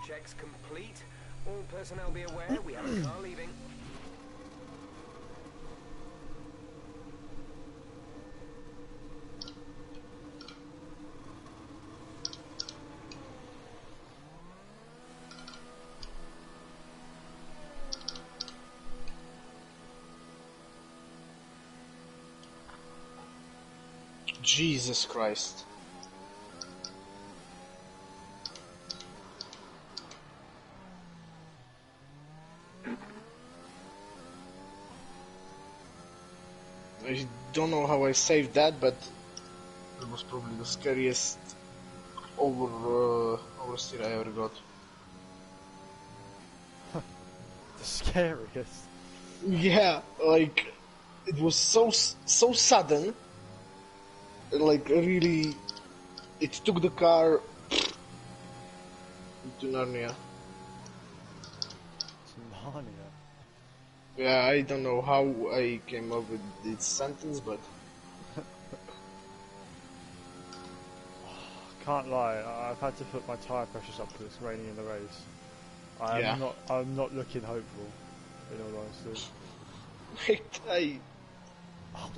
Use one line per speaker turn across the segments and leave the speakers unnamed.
checks complete. All personnel be aware we have a car leaving.
Jesus Christ. I don't know how I saved that, but it was probably the scariest oversteer I ever got.
The scariest?
Yeah, like, it was so sudden, like, really, it took the car into Narnia.
It's Narnia.
Yeah, I don't know how I came up with this sentence, but...
Can't lie, I've had to put my tyre pressures up because it's raining in the race. I'm not looking hopeful, in all honesty.
Wait,
Oh,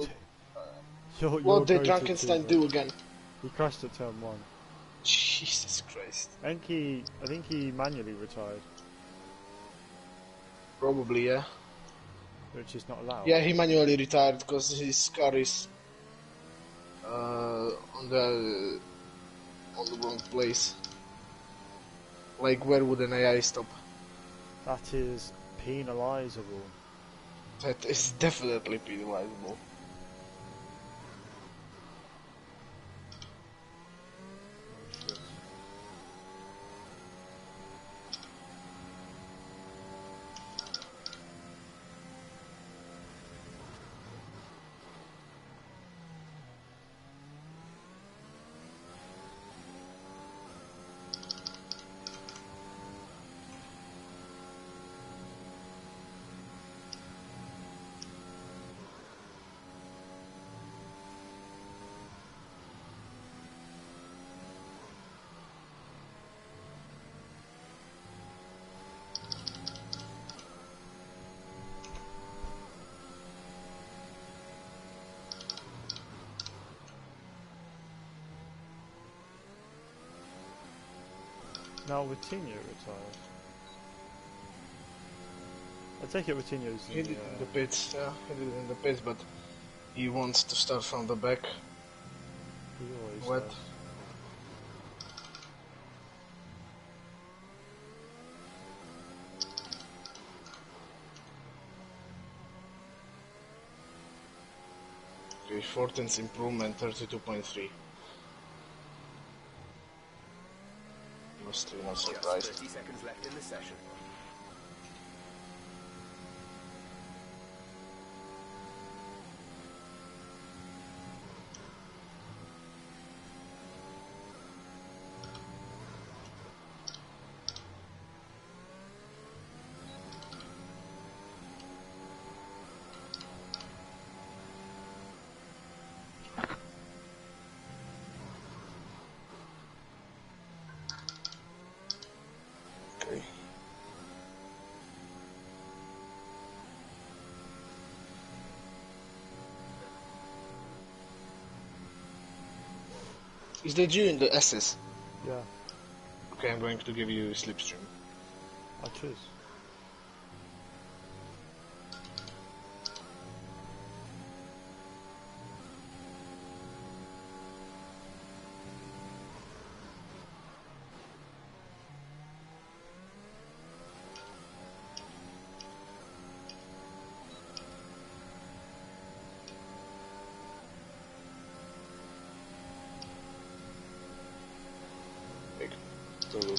dude.
What did Frankenstein do again?
He crashed at turn 1.
Jesus Christ.
I think he manually retired.
Probably, yeah.
Which is not allowed.
Yeah, he manually retired because his car is on the wrong place. Like, where would an AI stop?
That is penalisable.
That is definitely penalisable.
Now Vitinho retired. I take it Vitinho's
He did it in the pits, yeah, he did it in the pits, but he wants to start from the back.
He always
Wet.
does.
Okay, 14th improvement, 32.3. Mostly not surprised.
Just 30 seconds left in the session.
Okay. Is that you in the SS?
Yeah,
Okay, I'm going to give you slipstream.
I choose.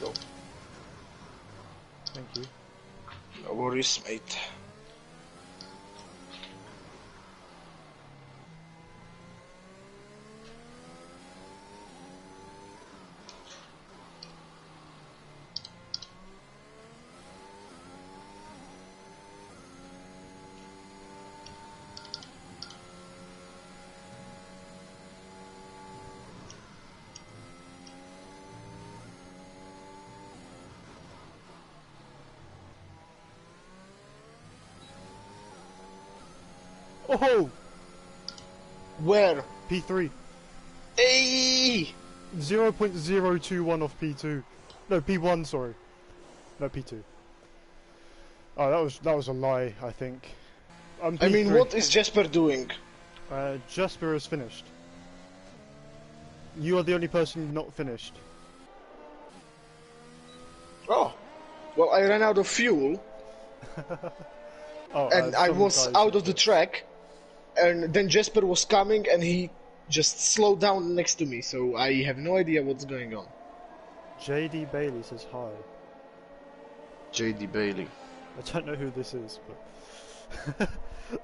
Go.
Thank you.
No worries, mate.
Oh!
Where?
P3.
Hey!
0.021 off P2. No, P1, sorry. No, P2. Oh, that was a lie, I think.
I mean, what is Jesper doing?
Jasper is finished. You are the only person not finished.
Oh. Well, I ran out of fuel. And I was out of the track. And then Jesper was coming and he just slowed down next to me, so I have no idea what's going on.
JD Bailey says hi.
JD Bailey.
I don't know who this is, but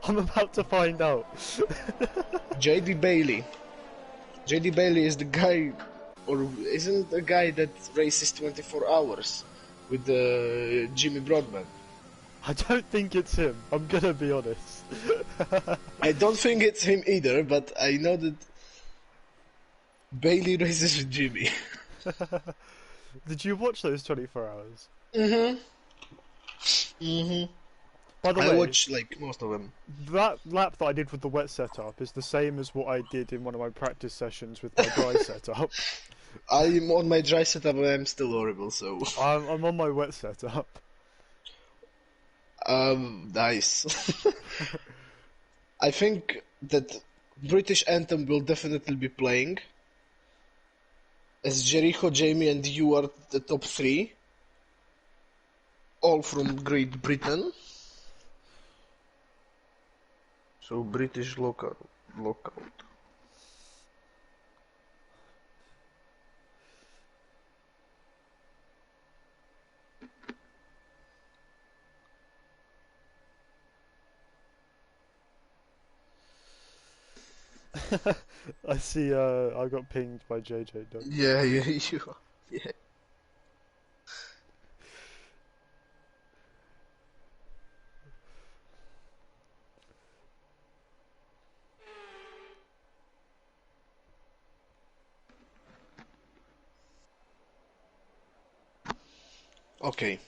I'm about to find out.
JD Bailey. JD Bailey is the guy, or isn't the guy that races 24 hours with Jimmy Broadbent?
I don't think it's him, I'm gonna be honest.
I don't think it's him either, but I know that Bailey races with Jimmy.
Did you watch those 24 hours?
Mm-hmm.
By the way,
I watched like most of them.
That lap that I did with the wet setup is the same as what I did in one of my practice sessions with my dry setup.
I'm on my dry setup and I'm still horrible, so...
I'm on my wet setup.
Nice. I think that British Anthem will definitely be playing. As Jericho, Jamie and you are the top 3. All from Great Britain. So British lockout.
I see, I got pinged by JJ.
Yeah, you are. Yeah. Okay.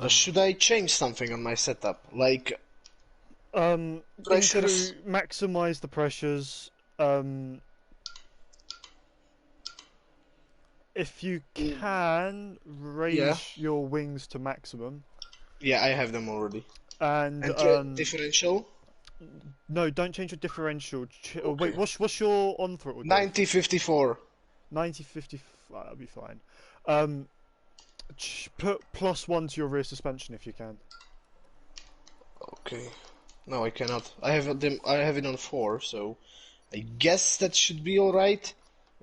Should I change something on my setup? Like... pressures?
Maximize the pressures. If you can, raise your wings to maximum.
Yeah, I have them already.
And
differential?
No, don't change your differential.
Okay.
Wait, what's your on throttle?
90-54.
90-50. That'll be fine. Put +1 to your rear suspension if you can.
Okay. No, I cannot. I have it on 4, so I guess that should be all right.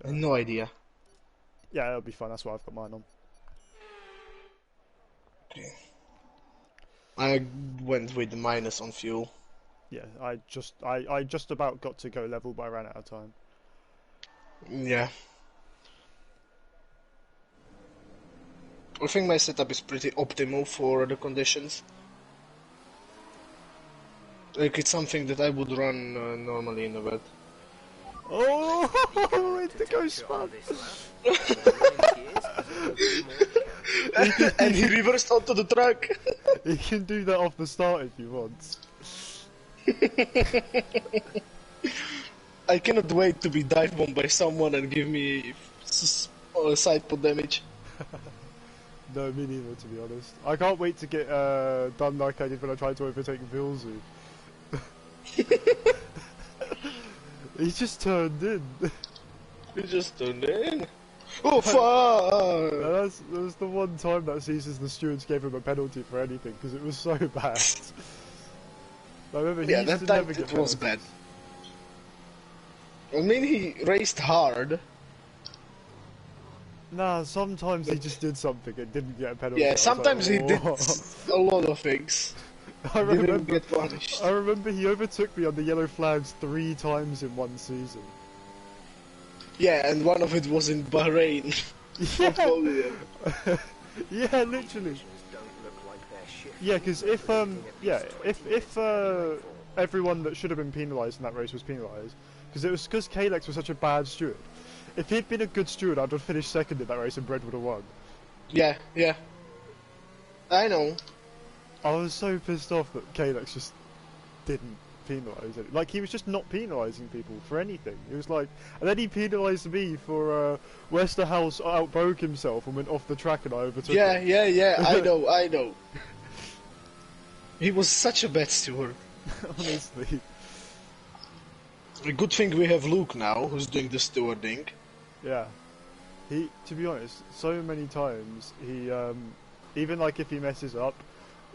I have no idea.
Yeah, it'll be fine. That's what I've got mine on.
Okay. I went with the minus on fuel.
Yeah, I just about got to go level, but I ran out of time.
Yeah. I think my setup is pretty optimal for the conditions. Like, it's something that I would run normally in the wet.
Oh, it's the ghost spot!
And he reversed onto the track!
You can do that off the start if you want.
I cannot wait to be dive bombed by someone and give me side pod damage.
No, me neither, to be honest. I can't wait to get done like I did when I tried to overtake Vilzu. He just turned in.
He just turned in. Oh fuck!
That was the one time that season the stewards gave him a penalty for anything because it was so bad. I remember he used
that
to
time
never get
it was bad. I mean, he raced hard.
Nah, sometimes he just did something and didn't get a penalty.
Yeah, sometimes he did
"Whoa."
a lot of things.
I
Didn't get punished.
I remember he overtook me on the yellow flags 3 times in one season.
Yeah, and one of it was in Bahrain.
Yeah, yeah, literally. Yeah, because if everyone that should have been penalised in that race was penalised, because it was because Kalex was such a bad steward. If he'd been a good steward, I'd have finished second in that race and Brett would have won.
Yeah, yeah. I know.
I was so pissed off that Kalex just didn't. penalise it. Like, he was just not penalising people for anything. It was like, and then he penalised me for Westerhouse outbroke himself and went off the track and I overtook him.
Yeah, I know. He was such a bad steward.
Honestly.
A good thing we have Luke now, who's doing the stewarding.
Yeah. He, to be honest, so many times, he, even like if he messes up,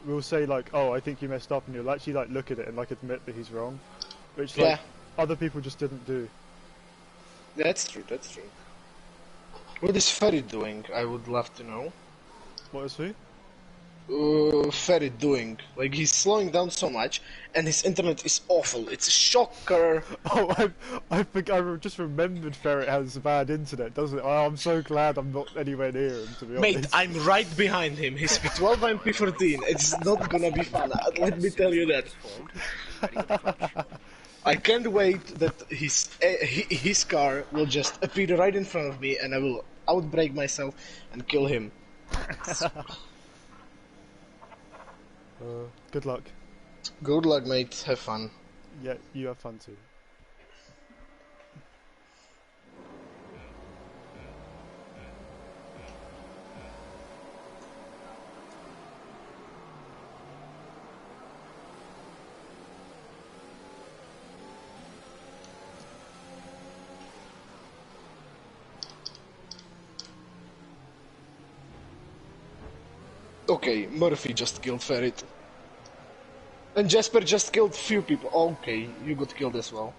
we'll say like, oh, I think you messed up, and he'll actually like look at it and like admit that he's wrong, which like other people just didn't do.
That's true. What is Ferry doing? I would love to know.
What is who?
Ferry doing? Like, he's slowing down so much, and his internet is awful. It's a shocker.
Oh, I just remembered Ferret has bad internet, doesn't it? Oh, I'm so glad I'm not anywhere near him, to be honest.
Mate, I'm right behind him. He's P12, I'm P14. It's not gonna be fun. Let me tell you that. I can't wait that his car will just appear right in front of me, and I will outbrake myself and kill him.
Good luck.
Good luck, mate. Have fun.
Yeah, you have fun too.
Okay, Murphy just killed Ferret. And Jasper just killed few people. Okay, you got killed as well.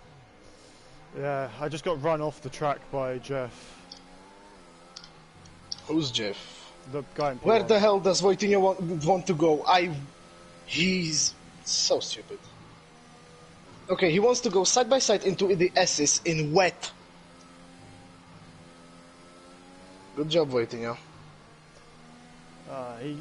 Yeah, I just got run off the track by Jeff.
Who's Jeff?
The guy in P1.
Where the hell does Wojtynia want to go? He's so stupid. Okay, he wants to go side by side into the S's in wet. Good job, Wojtynia.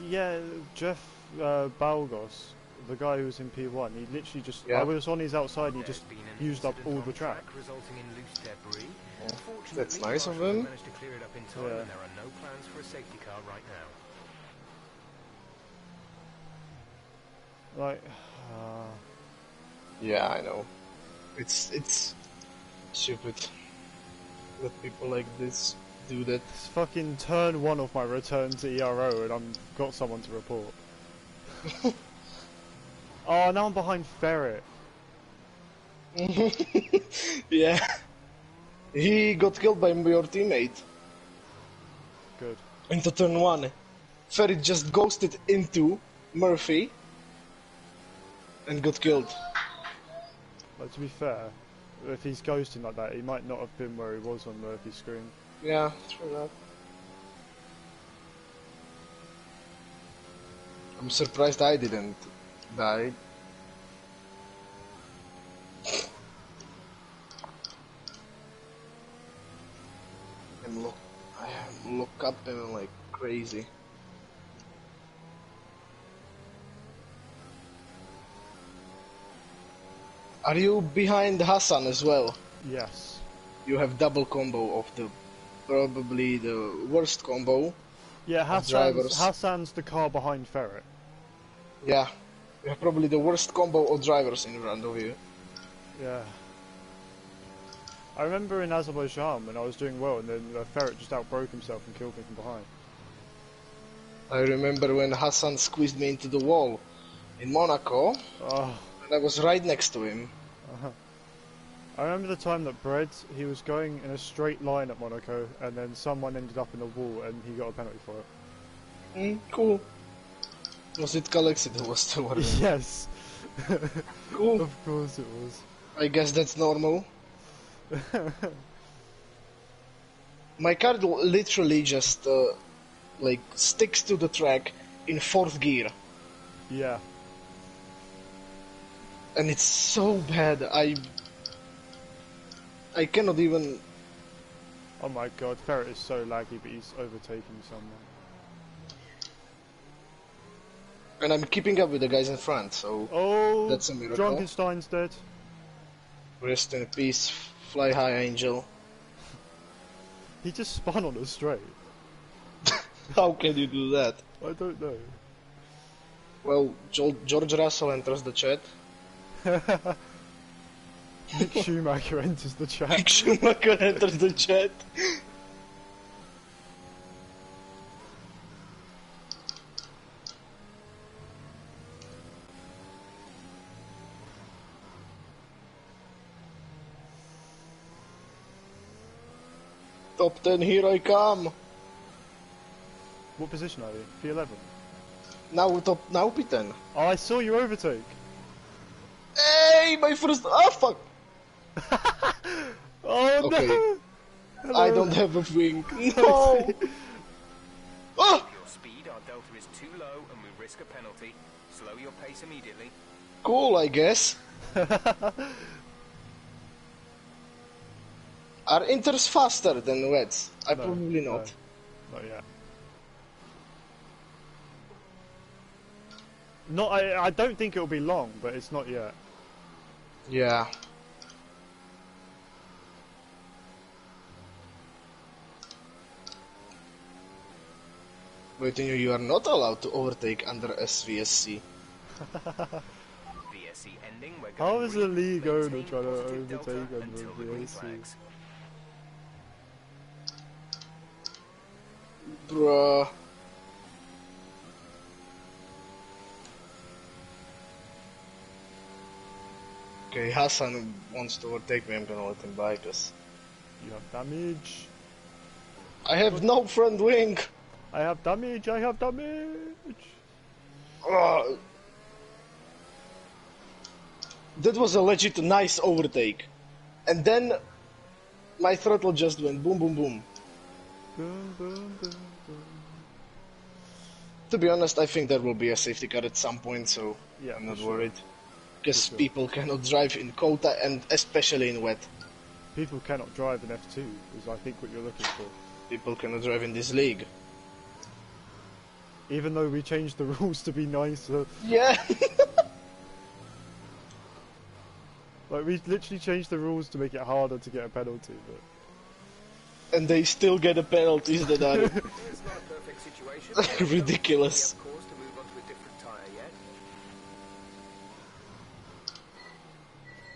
Yeah, Jeff Balgos, the guy who was in P1, he literally just,
Yeah.
I was on his outside and he just used up all the track.
Resulting in loose debris.
Yeah.
Fortunately,
That's nice of
Marshall
him.
managed to clear it up in time,
Yeah.
and there are no plans for a safety car right now.
Like,
Yeah, I know. It's stupid that people like this do that.
it's fucking turn 1 of my return to ERO and I've got someone to report. Oh, now I'm behind Ferret.
Yeah. He got killed by your teammate.
Good.
Into turn 1. Ferret just ghosted into Murphy and got killed.
Like, to be fair, if he's ghosting like that, he might not have been where he was on Murphy's screen.
Yeah, true that. I'm surprised I didn't die. I look up and I'm like crazy. Are you behind Hassan as well?
Yes.
You have double combo of the probably the worst combo.
Yeah,
drivers.
Hassan's the car behind Ferret.
Yeah, you have probably the worst combo of drivers in front of you.
Yeah. I remember in Azerbaijan when I was doing well and then Ferret just outbroke himself and killed me from behind.
I remember when Hassan squeezed me into the wall in Monaco,
Oh.
and I was right next to him.
I remember the time that Bread, he was going in a straight line at Monaco and then someone ended up in the wall and he got a penalty for it.
Cool. Was it Kalexid who was the one?
Yes.
Cool.
Of course it was.
I guess that's normal. My car literally just like sticks to the track in 4th gear,
Yeah.
and it's so bad. I cannot even.
Oh my god, Ferret is so laggy but he's overtaking someone.
And I'm keeping up with the guys in front, so
Oh,
that's a miracle.
Frankenstein's dead.
Rest in peace, fly high, angel.
He just spun on us straight.
How can you do that?
I don't know.
Well, George Russell enters the chat.
Mick Schumacher enters the chat.
Mick Schumacher enters the chat. Top 10, here I come.
What position are you? P11.
Now P10.
Oh, I saw you overtake.
Hey, my first. Ah, fuck.
Oh
Okay.
no!
I don't have a wing. No. Ah,
Your speed, our delta is too low and we risk a penalty. Slow your pace immediately.
cool, I guess. Are inters faster than wets?
No,
Probably not.
No, not yet. Not. I don't think it'll be long, but it's not yet.
Yeah. Wait, you are not allowed to overtake under SVSC.
VSC ending, we're
How
going
is the league owner
maintain
trying to
positive delta
overtake under
until the green
VSC?
flags.
Bruh. Okay, Hassan wants to overtake me, I'm gonna let him by, cause
You have damage.
I have no front wing!
I have damage. I have damage.
Ugh. That was a legit nice overtake. And then my throttle just went boom boom boom.
Boom, boom, boom, boom.
To be honest, I think there will be a safety car at some point, so
Yeah,
I'm
for
not
sure.
worried. Because
For sure.
people cannot drive in Kota and especially in wet.
People cannot drive in F2, is I think what you're looking for.
People cannot drive in this league.
Even though we changed the rules to be nicer.
Yeah!
Like, we literally changed the rules to make it harder to get a penalty, but...
And they still get the penalties that are
It's not a perfect situation.
ridiculous.
We have cause to move on to a different tyre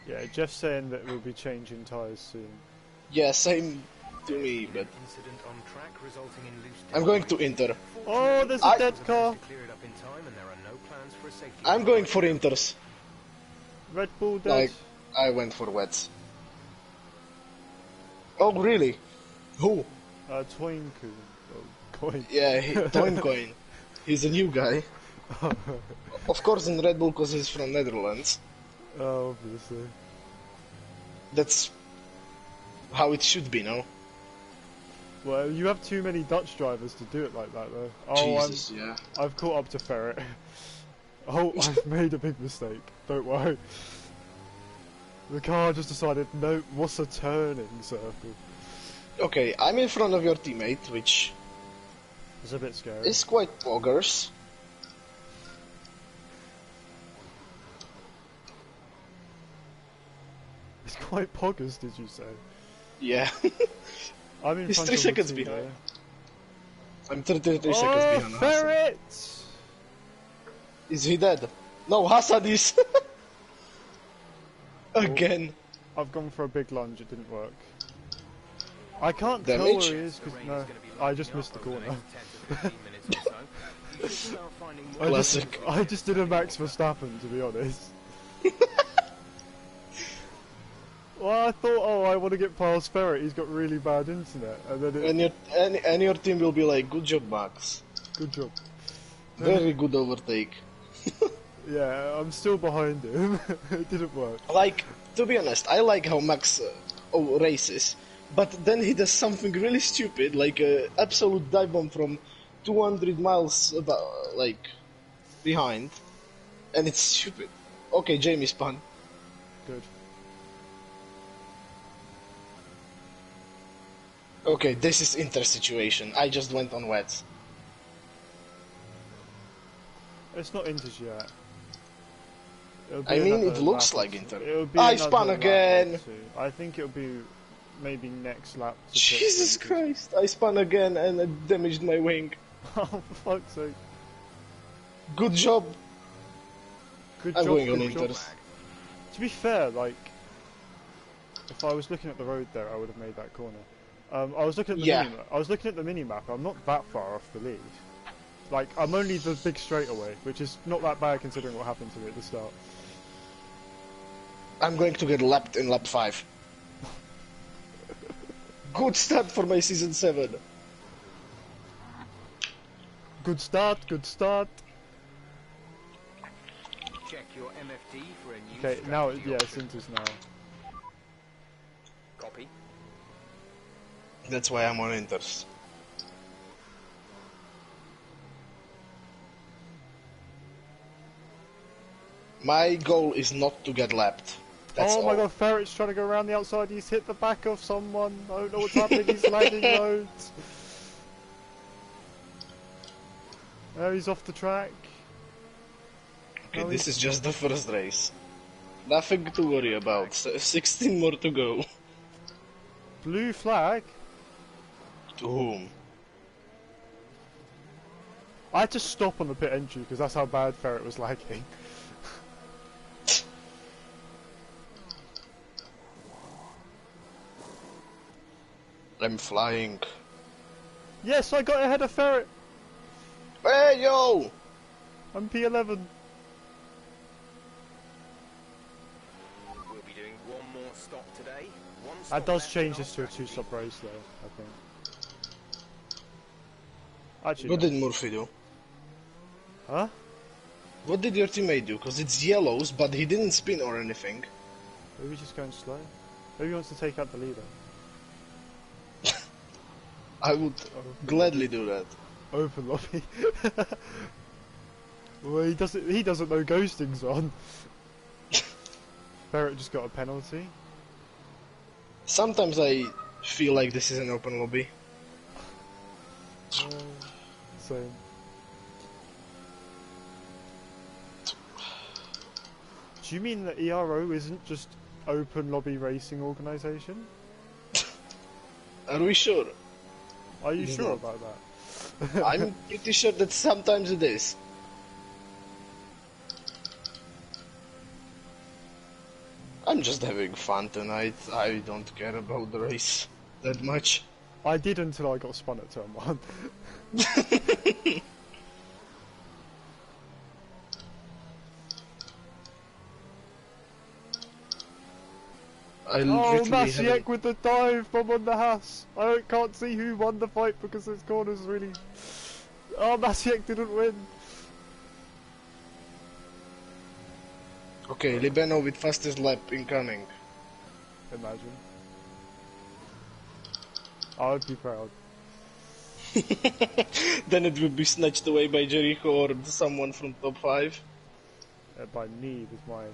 yet.
Yeah, Jeff's saying that we'll be changing tyres soon.
Yeah, same to me, but
Incident on track resulting in loose
I'm going to Inter.
Oh, there's a dead car!
to clear it up in time and there are no plans for a safety
I'm going for Inters.
Red Bull dead.
Like, I went for wets. Oh, really? Who?
Twinkle. Oh, coin.
Yeah, Toincoin. He's a new guy. Of course in Red Bull because he's from Netherlands.
Oh, obviously.
That's how it should be, no?
Well, you have too many Dutch drivers to do it like that, though. Oh,
Jesus, yeah.
I've caught up to Ferret. Oh, I've made a big mistake. Don't worry. The car just decided, no, what's a turning circle?
Okay, I'm in front of your teammate, which
It's a bit scary.
is quite poggers.
It's quite poggers, did you say?
Yeah.
I'm in
He's
front
3
of
seconds
the
behind.
there.
I'm 33 seconds
Oh,
behind Hassan.
Ferret!
Is he dead? No, Hassan is. Again.
I've gone for a big lunge, it didn't work. I can't tell where
Damage?
he is,
The
because
rain
no,
is going to be
I
lightening
just
up
missed the
over
corner.
next 10 to 15 minutes or so. You should start finding more
Classic.
I just did a Max Verstappen, to be honest. Well, I thought, oh, I want to get past Ferret, he's got really bad internet, and then it,
And your team will be like, good job, Max.
good job.
Very good overtake.
Yeah, I'm still behind him. It didn't work.
Like, to be honest, I like how Max races, but then he does something really stupid, like a absolute dive bomb from 200 miles behind, and it's stupid. Okay, Jamie spun.
Good.
Okay, this is Inter situation. I just went on wets.
It's not Inters yet. It'll be
I mean,
another
it looks
lap or
like
two.
Inter.
It'll be
I
another
spun
lap or
again.
two. I think it'll be maybe next lap. To put
Jesus
Inters.
Christ! I spun again and I damaged my wing.
Oh, for fuck's sake.
Good job.
Good
I'm
job,
going on
good job.
Inters.
To be fair, like, If I was looking at the road there, I would have made that corner. I was looking at the
Yeah.
mini-map. I was looking at the mini-map. I'm not that far off the lead. Like, I'm only the big straightaway, which is not that bad considering what happened to me at the start.
I'm going to get lapped in lap 5. Good start for my season 7.
Good start, good start.
Check your MFD for a new
Okay, now,
strategy
yeah,
option.
Sinter's now.
Copy.
That's why I'm on Inters. My goal is not to get lapped. That's
Oh my
all.
god, Ferret's trying to go around the outside. He's hit the back of someone. I don't know what's happening. He's lagging loads. Now he's off the track.
Okay,
No,
this
he's-
is just the first race. Nothing to worry about. 16 more to go.
Blue flag.
To whom?
I had to stop on the pit entry because that's how bad Ferret was lagging.
I'm flying.
Yes, I got ahead of Ferret.
Hey, yo!
I'm P11.
We'll be doing one more stop today. One
That
stop
does
left
change
in
this to a
our strategy.
two-stop race, though. I think. Actually,
What
no.
did Murphy do?
Huh?
What did your teammate do? Because it's yellows, but he didn't spin or anything.
Maybe he's just going slow. Maybe he wants to take out the leader.
I would gladly do that.
Open lobby. Well, he doesn't know ghosting's on. Ferret just got a penalty.
Sometimes I feel like this is an open lobby.
Same. Do you mean that ERO isn't just open lobby racing organisation?
Are we sure?
Are you
It's
sure
not.
about that?
I'm pretty sure that sometimes it is. I'm just having fun tonight. I don't care about the race that much.
I did until I got spun at turn 1.
I
Oh,
literally
Masiek
haven't-
with the dive bomb on the Haas. I can't see who won the fight because this corner's really... Oh, Masiek didn't win.
Okay, Libeno with fastest lap incoming.
Imagine. I would be proud.
Then it will be snatched away by Jericho or someone from top 5.
By me with my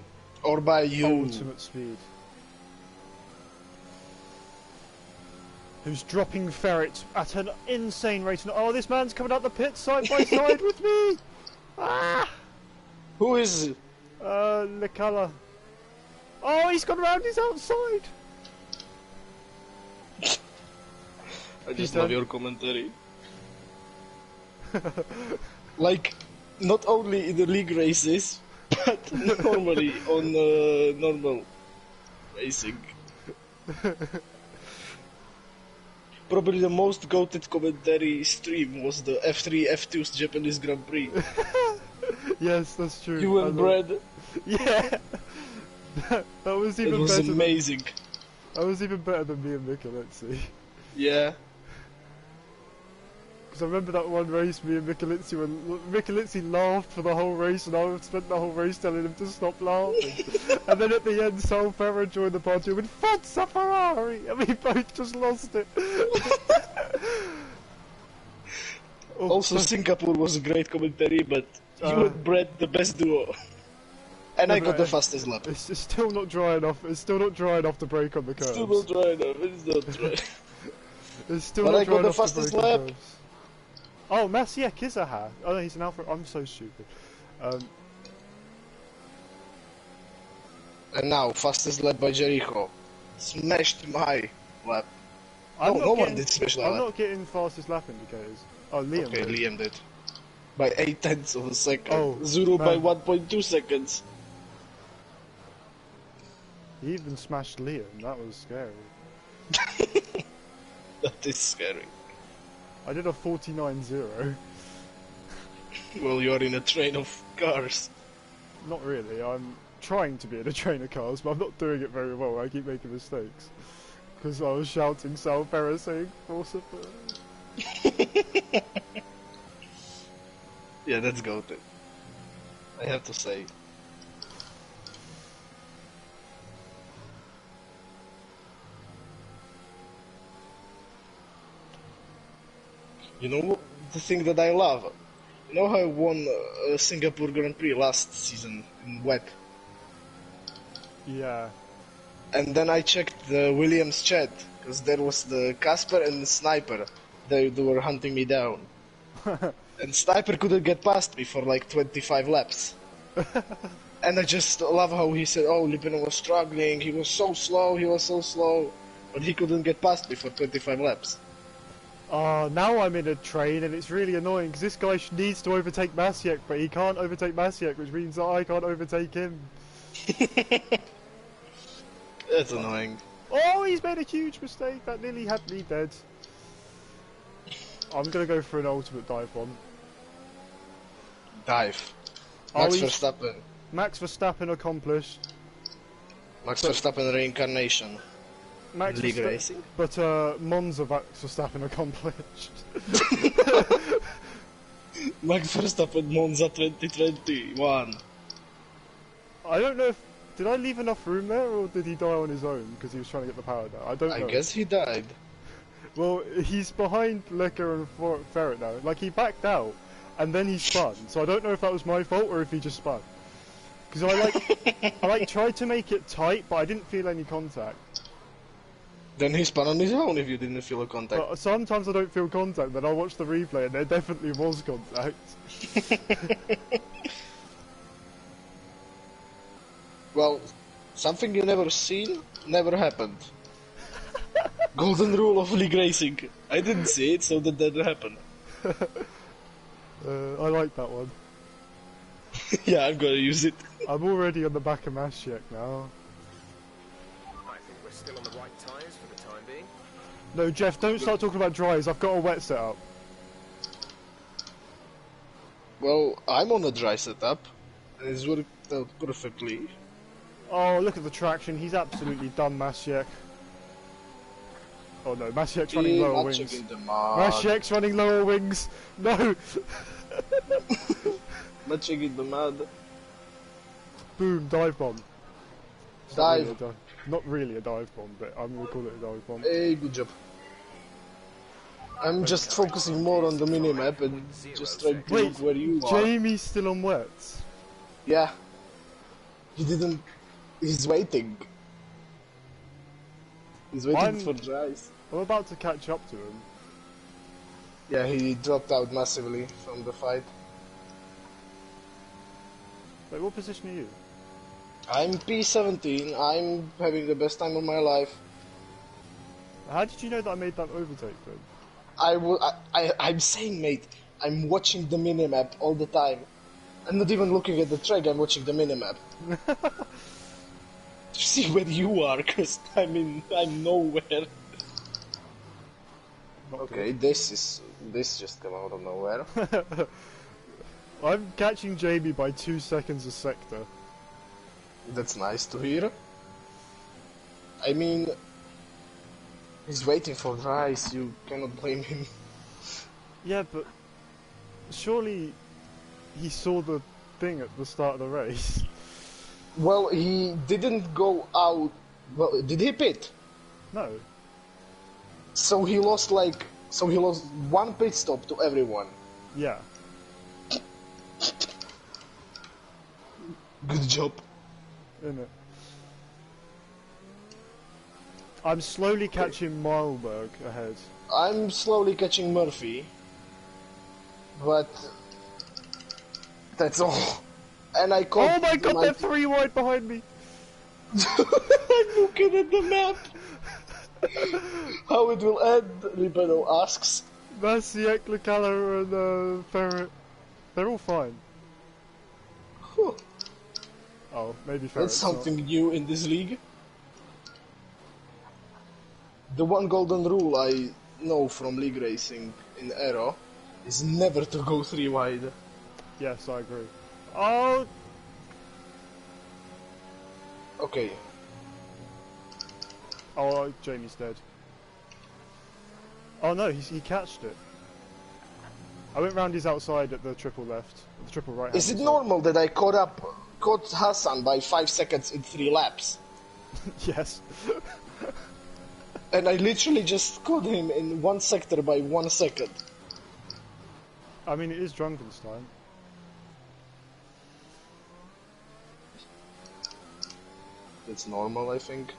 Or by you.
ultimate speed. Who's dropping Ferret at an insane rate. Oh, this man's coming out the pit side by side with me! Ah!
Who is it?
Lecala. Oh, he's gone around his outside!
I just
done.
love your commentary. Like, not only in the league races, but normally on normal racing. Probably the most goated commentary stream was the F3 F2's Japanese Grand Prix.
Yes, that's true.
You
I
and
love-
Brad,
Yeah! that was
it
even
was
better.
amazing.
That was even better than me and Michelizzi.
Yeah.
Because I remember that one race, me and Michelizzi, when Michelizzi laughed for the whole race, and I spent the whole race telling him to stop laughing. And then at the end, Sol Ferrer joined the party and went, Forza Ferrari! And we both just lost it. Oh,
Also, Singapore was a great commentary, but you and Brad, the best duo. And
No,
I
but
got the fastest lap.
it's still not dry enough. It's still not dry enough to break on the curves.
Still not dry enough, it's not dry.
It's still
But
not
I
dry
got the
enough to
fastest
break on
lap.
curves. Oh, Masiek is a hat. Oh, no, he's an Alpha. I'm so stupid.
And now, fastest lap by Jericho. Smashed my lap.
I'm
No,
not
no one
getting-
did smash that
I'm
lap.
not getting fastest lap indicators. Oh, Liam.
Okay,
did.
Liam did. By 8 tenths of a second.
Oh,
Zuru by
man.
1.2 seconds.
He even smashed Liam. That was scary.
That is scary.
I did a 49-0.
Well, you're in a train of cars.
Not really. I'm trying to be in a train of cars, but I'm not doing it very well. I keep making mistakes. Because I was shouting Sal Perez saying Forza.
Yeah, that's goated. I have to say. You know the thing that I love? You know how I won Singapore Grand Prix last season in wet?
Yeah.
And then I checked the Williams chat, because there was the Casper and the Sniper. They were hunting me down. And Sniper couldn't get past me for like 25 laps. And I just love how he said, oh, Lipino was struggling, he was so slow, but he couldn't get past me for 25 laps.
Now I'm in a train and it's really annoying because this guy needs to overtake Masiek, but he can't overtake Masiek, which means that I can't overtake him.
That's annoying.
Oh, he's made a huge mistake. That nearly had me dead. I'm gonna go for an ultimate dive bomb.
Dive.
Oh,
Max Verstappen.
Max Verstappen accomplished.
Max Verstappen reincarnation. League racing?
But Monza Max Verstappen accomplished.
Max Verstappen Monza 2021.
I don't know if... Did I leave enough room there, or did he die on his own because he was trying to get the power down? I don't know.
I guess he died.
Well, he's behind Lecker and Ferret now. Like, he backed out, and then he spun. So I don't know if that was my fault, or if he just spun. Because I tried to make it tight, but I didn't feel any contact.
Then he spun on his own if you didn't feel a contact.
But sometimes I don't feel contact, then I'll watch the replay, and there definitely was contact.
Well, something you never seen, never happened. Golden rule of league racing. I didn't see it, so that didn't happen.
I like that one.
Yeah, I'm gonna use it.
I'm already on the back of Masiek now.
I think we're still on the right tyres for the time being.
No, Jeff, don't start talking about dries. I've got a wet setup.
Well, I'm on a dry setup, and it's worked out perfectly.
Oh, look at the traction. He's absolutely done Masiek. Oh no, Masiek's running lower wings. Masiek's running lower wings. No!
Matching in the mud.
Boom, dive bomb. It's
Dive.
Not really a dive bomb, but I'm gonna call it a dive bomb.
Hey, good job. I'm just focusing more on the minimap and just trying to look where you are.
Jamie's still on wets.
Yeah. He didn't... He's waiting. He's waiting for dries.
I'm about to catch up to him.
Yeah, he dropped out massively from the fight.
Wait, what position are you?
I'm P17, I'm having the best time of my life.
How did you know that I made that overtake then?
I'm saying, mate, I'm watching the minimap all the time. I'm not even looking at the track, I'm watching the minimap. To see where you are, cause I'm nowhere. Okay, this just came out of nowhere.
I'm catching Jamie by 2 seconds a sector.
That's nice to hear. I mean, he's waiting for dries, you cannot blame him.
Yeah, but surely he saw the thing at the start of the race.
Well, he didn't go out. Well, did he pit?
No.
So he lost one pit stop to everyone.
Yeah.
Good job.
Isn't it? I'm slowly catching Marlberg ahead.
I'm slowly catching Murphy. But that's all. And I caught...
Oh my god, they're 3 wide behind me!
I'm looking at the map! How it will end, Ribero asks.
Masiek, Lecala and Ferret. They're all fine.
Whew.
Oh, maybe Ferret's
That's something new in this league. The one golden rule I know from league racing in Aero is never to go 3 wide.
Yes, I agree. Oh!
Okay.
Oh, Jamie's dead. Oh no, he catched it. I went round his outside at the triple left, the triple right.
Is it normal that I caught Hassan by 5 seconds in 3 laps?
Yes.
And I literally just caught him in 1 sector by 1 second.
I mean, it is Drunken's time.
That's normal, I think.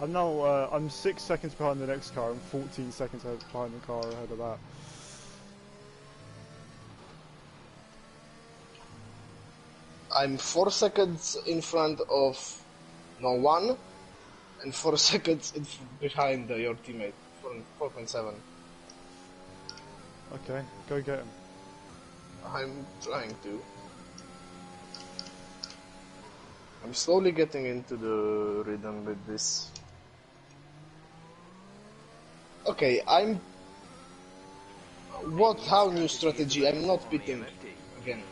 I'm now, I'm 6 seconds behind the next car and 14 seconds behind the car ahead of that.
I'm 4 seconds in front of no one, and 4 seconds behind your teammate. 4.7.
Okay, go get him.
I'm trying to. I'm slowly getting into the rhythm with this. Okay, I'm... What? How new strategy? I'm not pitting again.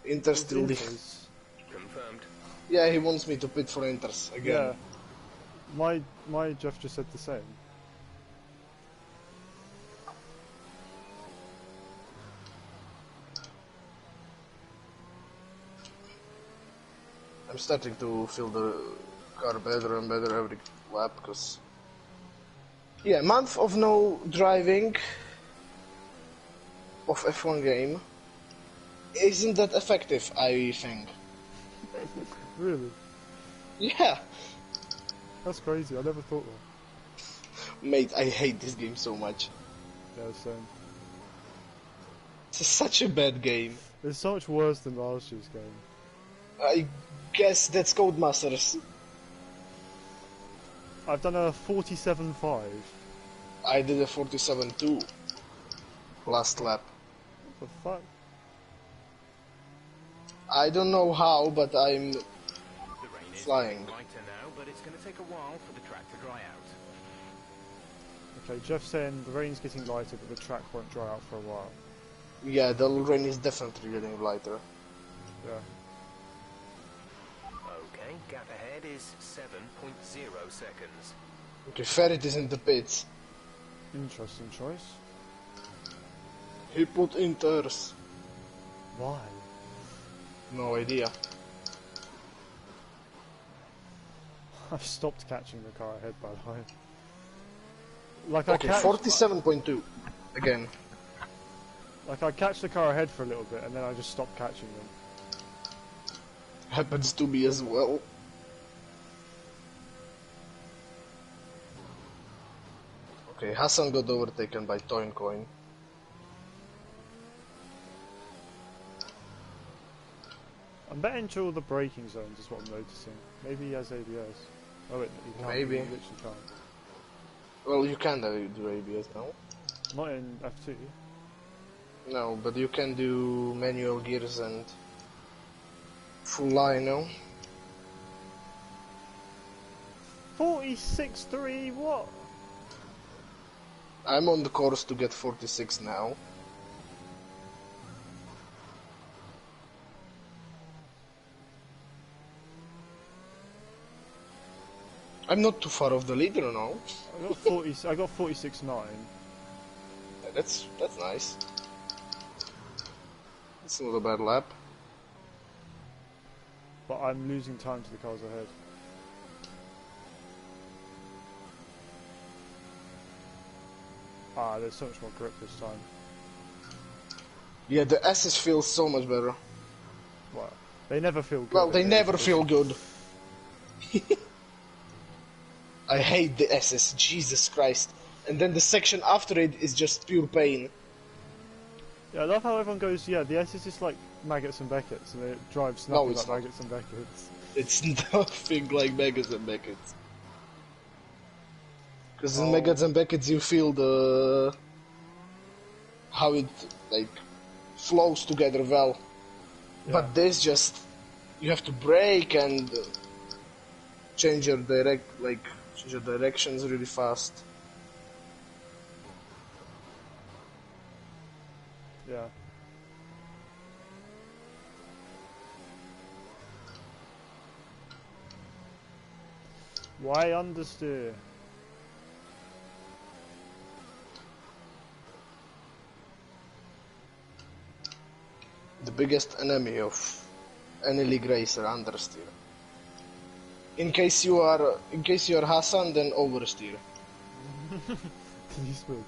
Inter still...
Confirmed.
Yeah, he wants me to pit for Inters again.
Yeah. My Jeff just said the same.
I'm starting to feel the car better and better every lap, because... Yeah, month of no driving of F1 game isn't that effective, I think.
Really?
Yeah!
That's crazy, I never thought that.
Mate, I hate this game so much.
Yeah, same.
It's such a bad game.
It's so much worse than last year's game.
I guess that's Codemasters.
I've done a 47.5.
I did a 47.2 last lap.
What the fuck?
I don't know how, but I'm
The rain is
flying.
lighter now, but it's going to take a while for the track to dry out.
Okay, Jeff's saying the rain's getting lighter, but the track won't dry out for a while.
Yeah, the rain is definitely getting lighter.
Yeah.
Okay, gap ahead is 7.0 seconds.
Okay, Ferret is in the pits.
Interesting choice.
He put Inters.
Why?
No idea.
I've stopped catching the car ahead, by the way. Like
Okay, 47.2 again.
Like I catch the car ahead for a little bit, and then I just stop catching them.
Happens to me as well. Okay, Hassan got overtaken by Toin Coin.
I'm betting to all the braking zones is what I'm noticing. Maybe he has ABS. Oh wait, he can't.
Maybe.
He literally can't.
Well, you can do ABS now.
Not in F2.
No, but you can do manual gears and full line now.
46.3, what?
I'm on the course to get 46 now. I'm not too far off the leader now.
I got 40. I got 46.9.
That's nice. It's not a bad lap.
But I'm losing time to the cars ahead. Ah, there's so much more grip this time.
Yeah, the S's feel so much better.
What? They never feel good.
Well, they never feel good. I hate the S's, Jesus Christ. And then the section after it is just pure pain.
Yeah, I love how everyone goes, yeah, the S is just like Maggots and Beckett's, and it drives
No,
nothing
it's
like
not.
Maggots and Beckett's.
It's nothing like Megas and Beckett's. Because in Megas and Beckett's you feel the... how it, like, flows together well.
Yeah.
But this just... you have to brake and... change your change your directions really fast.
Yeah. Why understeer?
The biggest enemy of any league racer, understeer. In case you are Hassan, then oversteer.
Teaspoon.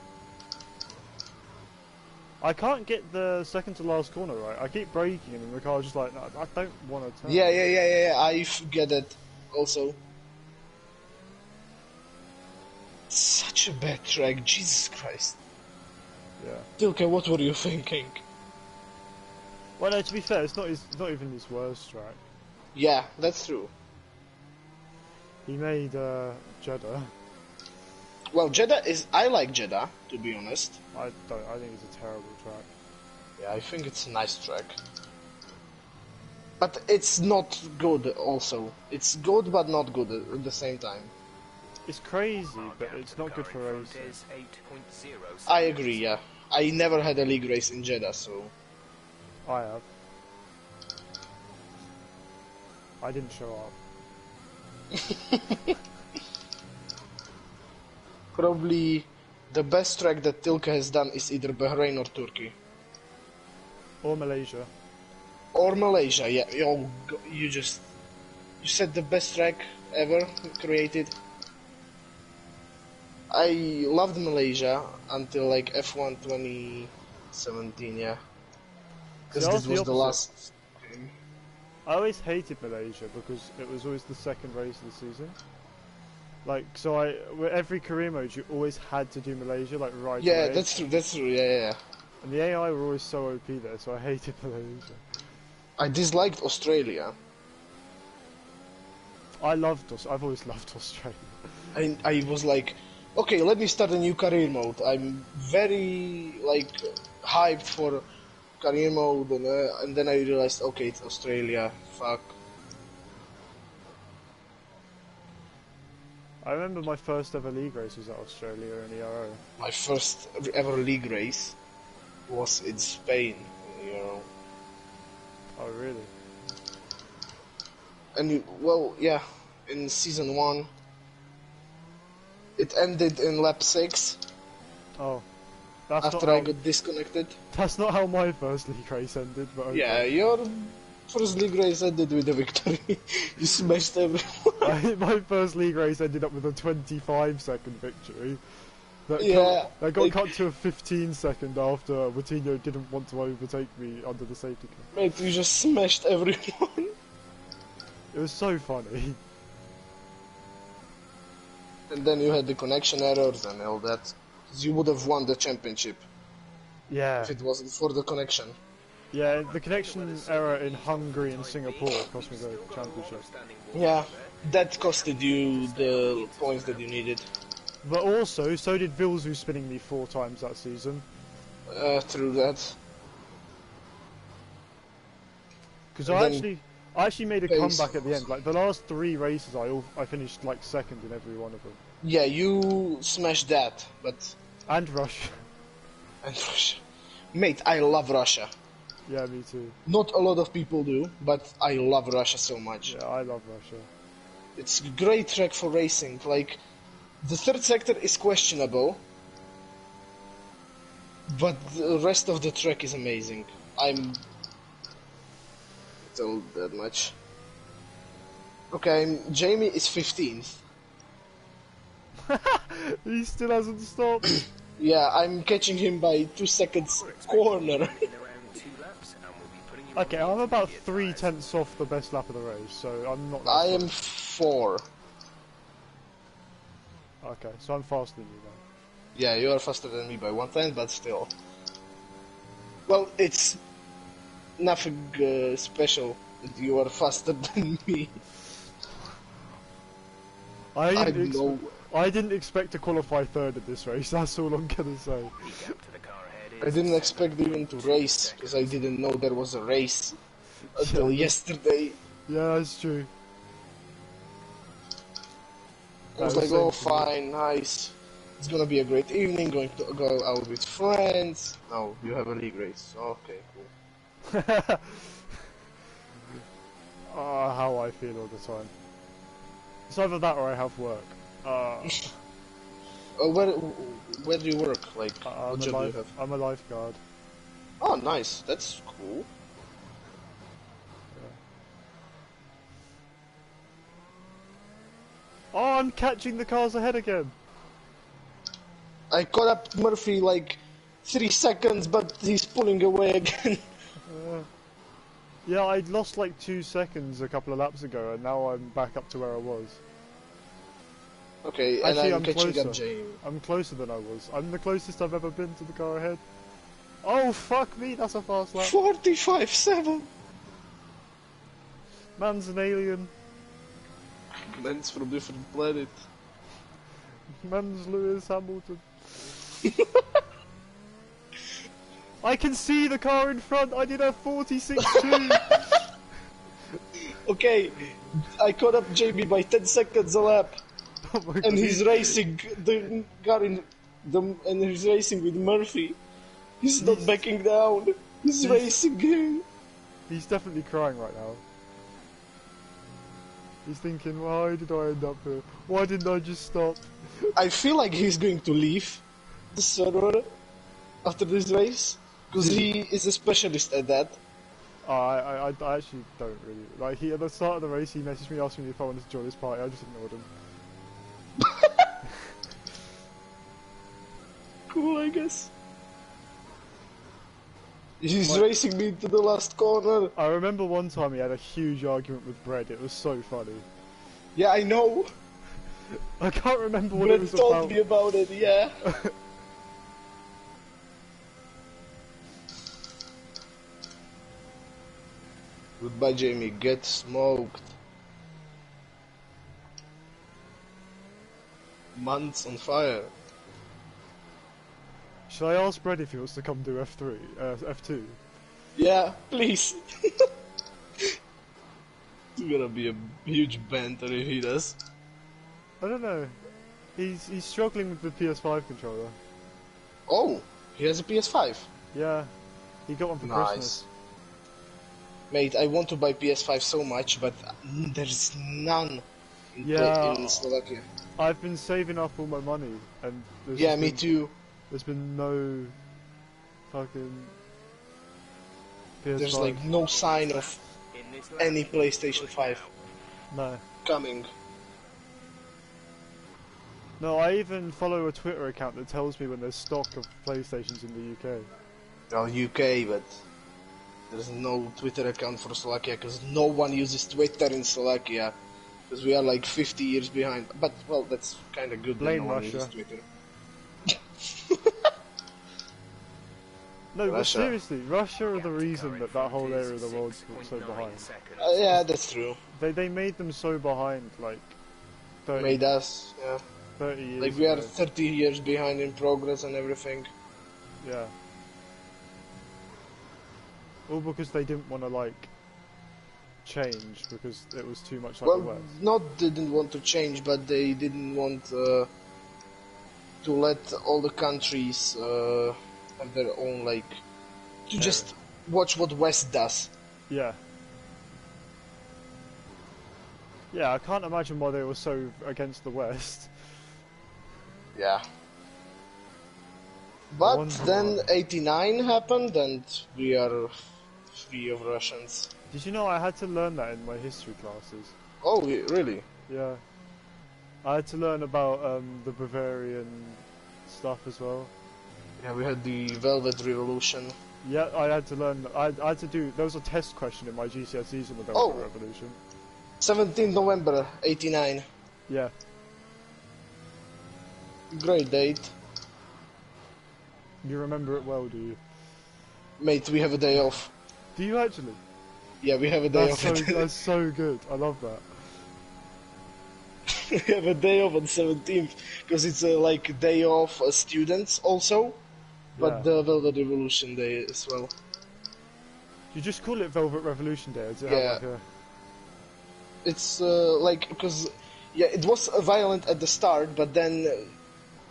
I can't get the second to last corner right. I keep braking and the car's just like, no, I don't want to turn.
Yeah. I get it. Also, such a bad track. Jesus Christ.
Yeah.
Tilke, what were you thinking?
Well, no, to be fair, it's not even his worst track.
Yeah, that's true.
He made Jeddah.
Well, Jeddah is. I like Jeddah, to be honest.
I think it's a terrible track.
Yeah, I think it's a nice track. But it's not good also. It's good but not good at the same time.
It's crazy, but it's not good for racing.
I agree, yeah. I never had a league race in Jeddah, so...
I have. I didn't show up.
Probably the best track that Tilke has done is either Bahrain or Turkey.
Or Malaysia.
Or Malaysia, yeah. You said the best track ever created. I loved Malaysia until like F1 2017, yeah. Because this was the last game.
I always hated Malaysia because it was always the second race of the season. Like, so with every career mode, you always had to do Malaysia, like right away.
Yeah, that's true, yeah.
And the AI were always so OP there, so I hated Malaysia.
I disliked Australia.
I've always loved Australia.
I was like, okay, let me start a new career mode. I'm very, like, hyped for career mode, and then I realized, okay, it's Australia, fuck.
I remember my first ever league race was at Australia in ERO.
My first ever league race was in Spain,
Oh, really?
And, well, yeah, in season 1, it ended in lap 6.
Oh. That's
after I got disconnected.
That's not how my first league race ended, but okay.
Yeah, your first league race ended with a victory. You smashed everyone.
My first league race ended up with a 25-second victory.
That
got cut to a 15-second after Coutinho didn't want to overtake me under the safety car.
Mate, you just smashed everyone.
It was so funny.
And then you had the connection errors and all that. You would have won the championship.
Yeah.
If it wasn't for the connection.
Yeah, the connection error in Hungary and Singapore cost me the championship.
Yeah, that costed you the points that you needed.
But also, so did Vilzu spinning me 4 times that season.
Through that.
Because I actually made a comeback at the end. Like the last 3 races, I finished like second in every one of them.
Yeah, you smashed that, but.
And Russia.
And Russia, mate. I love Russia.
Yeah, me too.
Not a lot of people do, but I love Russia so much.
Yeah, I love Russia.
It's a great track for racing. Like, the third sector is questionable, but the rest of the track is amazing. I'm told that much. Okay, Jamie is 15th.
He still hasn't stopped.
Yeah, I'm catching him by 2 seconds corner.
Okay, I'm about 3/10 off the best lap of the race, so I'm not that
I am
fast.
4.
Okay, so I'm faster than you then.
Yeah, you are faster than me by 1/10, but still. Well, it's nothing special that you are faster than me.
I didn't expect to qualify 3rd at this race, that's all I'm gonna say.
I didn't expect even to race, because I didn't know there was a race until yesterday.
Yeah, that's true.
I was like, oh, fine, nice. It's gonna be a great evening, going to go out with friends. No, you have a league race. Okay, cool.
Oh, how I feel all the time. It's either that or I have work.
Where do you work? Like, what job do you have?
I'm a lifeguard.
Oh, nice. That's cool.
Yeah. Oh, I'm catching the cars ahead again.
I caught up Murphy like 3 seconds, but he's pulling away again.
Yeah, I lost like 2 seconds a couple of laps ago, and now I'm back up to where I was.
Okay,
actually,
and
I'm
catching
closer.
up Jamie.
I'm closer than I was. I'm the closest I've ever been to the car ahead. Oh, fuck me, that's a fast lap.
45.7.
Man's an alien.
Man's from different planet.
Man's Lewis Hamilton. I can see the car in front. I did a 46.2.
Okay, I caught up Jamie by 10 seconds a lap.
Oh my God.
And he's racing the car and he's racing with Murphy. He's not backing down. He's racing him.
He's definitely crying right now. He's thinking, why did I end up here? Why didn't I just stop?
I feel like he's going to leave the server after this race, because he is a specialist at that.
I actually don't really. Like, at the start of the race, he messaged me asking me if I wanted to join his party. I just ignored him.
Cool, I guess. He's racing me into the last corner.
I remember one time he had a huge argument with Bread. It was so funny.
Yeah, I know.
I can't remember what
Brett
it was
told
about.
me about it, yeah. Goodbye, Jamie. Get smoked. Months on fire.
Should I ask Bread if he wants to come do F2?
Yeah, please. It's gonna be a huge banter if he does.
I don't know. He's struggling with the PS5 controller.
Oh, he has a PS5.
Yeah, he got one for Christmas.
Mate, I want to buy PS5 so much, but there's none in Slovakia.
I've been saving up all my money, and
me too.
There's been no fucking PS5.
There's like no sign of any PlayStation 5 coming.
No, I even follow a Twitter account that tells me when there's stock of PlayStations in the UK.
Well, UK, but there's no Twitter account for Slovakia because no one uses Twitter in Slovakia because we are like 50 years behind. But well, that's kind of good.
Blame
that no
Russia.
one uses Twitter.
No, but seriously, Russia are the reason that whole area of the world's so behind.
Yeah, that's true.
They made them so behind, like 30,
made us, yeah.
30 years
like we are
ago.
30 years behind in progress and everything.
Yeah. All because they didn't want to like change because it was too much like the West.
Not didn't want to change, but they didn't want to let all the countries have their own to just watch what West does.
Yeah. Yeah, I can't imagine why they were so against the West.
Yeah. But then 89 happened and we are free of Russians.
Did you know I had to learn that in my history classes?
Oh, really?
Yeah. I had to learn about the Bavarian stuff as well.
Yeah, we had the Velvet Revolution.
Yeah, I had to learn. I had to do. There was a test question in my GCSEs on the Velvet Revolution.
17 November 89.
Yeah.
Great date.
You remember it well, do you?
Mate, we have a day off.
Do you actually?
Yeah, we have a day off.
That's so good. I love that.
We have a day off on 17th because it's a day off students also, but the Velvet Revolution Day as well.
You just call it Velvet Revolution Day? Is it
yeah. It's because Yeah, it was violent at the start, but then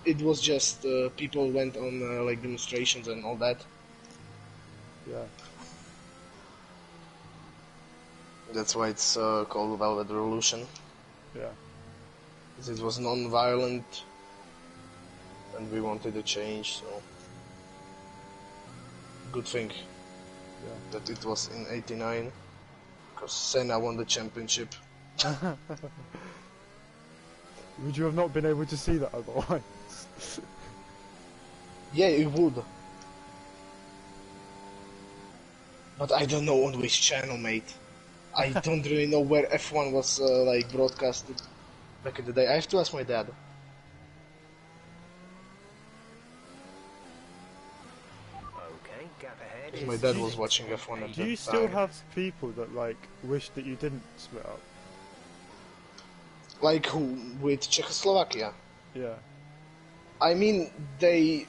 it was just people went on like demonstrations and all that.
Yeah.
That's why it's called Velvet Revolution.
Yeah.
Because it was non-violent, and we wanted to change. So good thing that it was in '89, because Senna won the championship.
Would you have not been able to see that otherwise?
Yeah, it would. But I don't know on which channel, mate. I don't really know where F1 was like broadcasted back in the day. I have to ask my dad.
Okay, gap ahead.
My dad was watching F1 at
Do you
the
still
time.
have people that like wish that you didn't split up?
Like who? With Czechoslovakia?
Yeah.
I mean, they...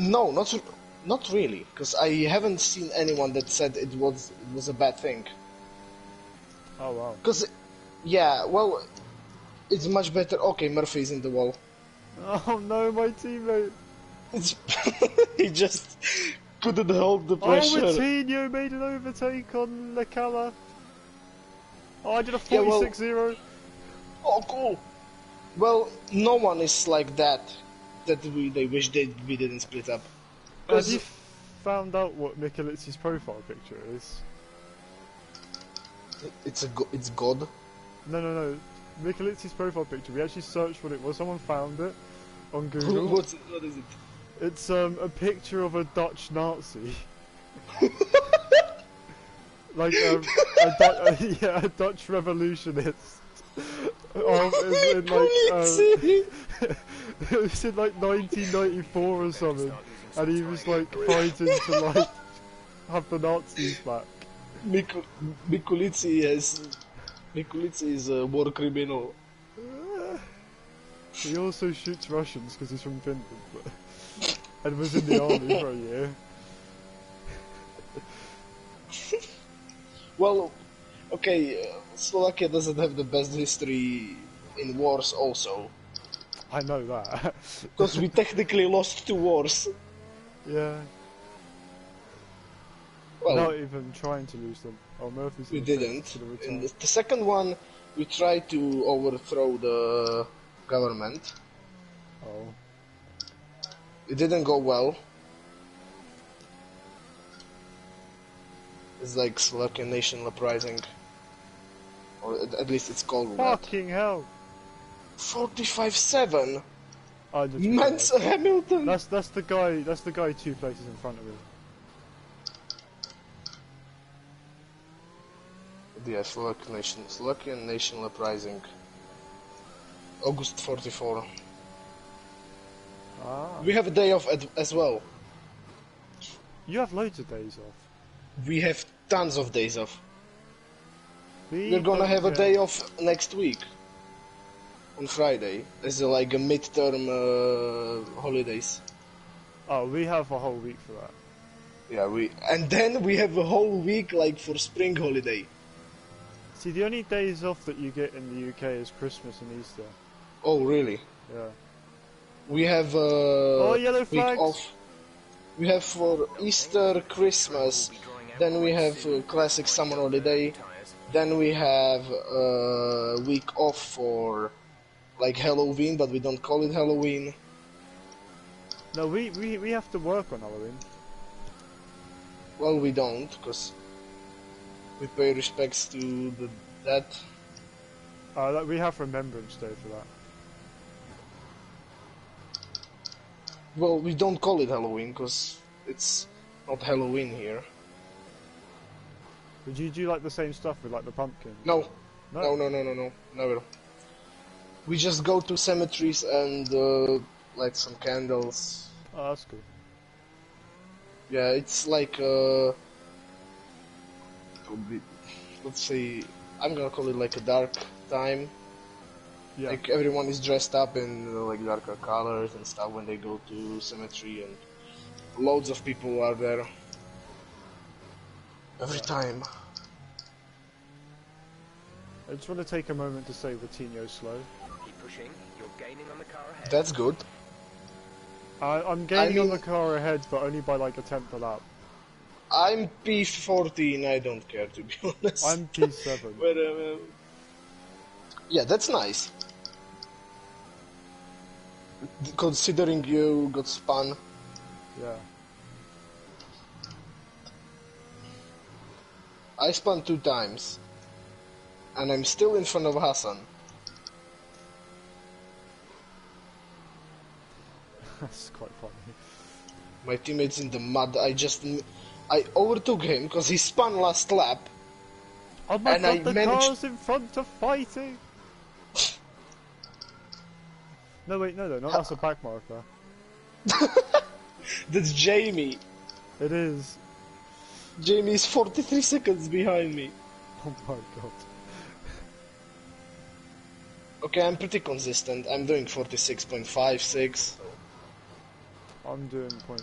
No, not really, because I haven't seen anyone that said it was a bad thing.
Oh wow.
Because, yeah, well, it's much better. Okay, Murphy's in the wall.
Oh no, my teammate.
It's he just couldn't hold the
Oh,
pressure.
Coutinho made an overtake on Lecala. Oh, I did a
Yeah, well-
46-0.
Oh, cool. Well, no one is like that. That they wish we didn't split up.
Have
'Cause-
you found out what Michelitz's profile picture is?
It's God.
No. Michelitz's profile picture. We actually searched what it was. Someone found it on Google.
What is it?
It's a picture of a Dutch Nazi. Like yeah, a Dutch revolutionist. It was in like 1994 or something, and he was like fighting to like have the Nazis back.
Mikulitsi is a war criminal.
He also shoots Russians because he's from Finland, and was in the army for a year.
Well, okay, Slovakia doesn't have the best history in wars also.
I know that.
Because we technically lost 2 wars.
Yeah.
Well,
Not even trying to lose them. Oh, Murphy's
we
in the
didn't.
to the
In
return.
the second one, we tried to overthrow the government.
Oh.
It didn't go well. It's like Slovakian National Uprising. Or at least it's called that.
Fucking hell!
45-7!
I just
Mans
realised.
Hamilton!
That's the guy. That's the guy 2 places in front of me.
Yeah, Slovakian National Uprising. August 44.
Ah.
We have a day off as well.
You have loads of days off.
We have tons of days off.
We
We're gonna
don't
have a
get-
day off next week. On Friday. As like a midterm holidays.
Oh, we have a whole week for that.
Yeah, and then we have a whole week like for spring holiday.
See, the only days off that you get in the UK is Christmas and Easter.
Oh, really?
Yeah.
We have
yellow
week
flags.
off. We have for Easter, Christmas, then we have classic summer holiday, then we have a week off for like Halloween, but we don't call it Halloween.
No, we have to work on Halloween.
Well, we don't, because we pay respects to the dead.
We have Remembrance Day for that.
Well, we don't call it Halloween, because it's not Halloween here.
Would you do like the same stuff with like the pumpkin?
No,
No?
no, never. We just go to cemeteries and light some candles.
Oh, that's cool.
Yeah, it's like let's say, I'm gonna call it like a dark time.
Yeah.
Like everyone is dressed up in like darker colors and stuff when they go to cemetery, and loads of people are there every time.
I just want to take a moment to say Vitinho's slow.
Keep pushing. You're gaining on the car ahead.
That's good.
I'm gaining on
mean-
the car ahead, but only by like a tenth of lap.
I'm P14, I don't care to be honest.
I'm P7.
But, yeah, that's nice. Considering you got spun.
Yeah.
I spun 2 times. And I'm still in front of Hassan.
That's quite funny.
My teammate's in the mud. I overtook him because he spun last lap.
Oh my
And
god,
I
the
managed-
cars in front are fighting! No wait, no, that's a back marker.
That's Jamie.
It is.
Jamie's 43 seconds behind me.
Oh my god.
Okay, I'm pretty consistent. I'm doing 46.56.
I'm doing .2s,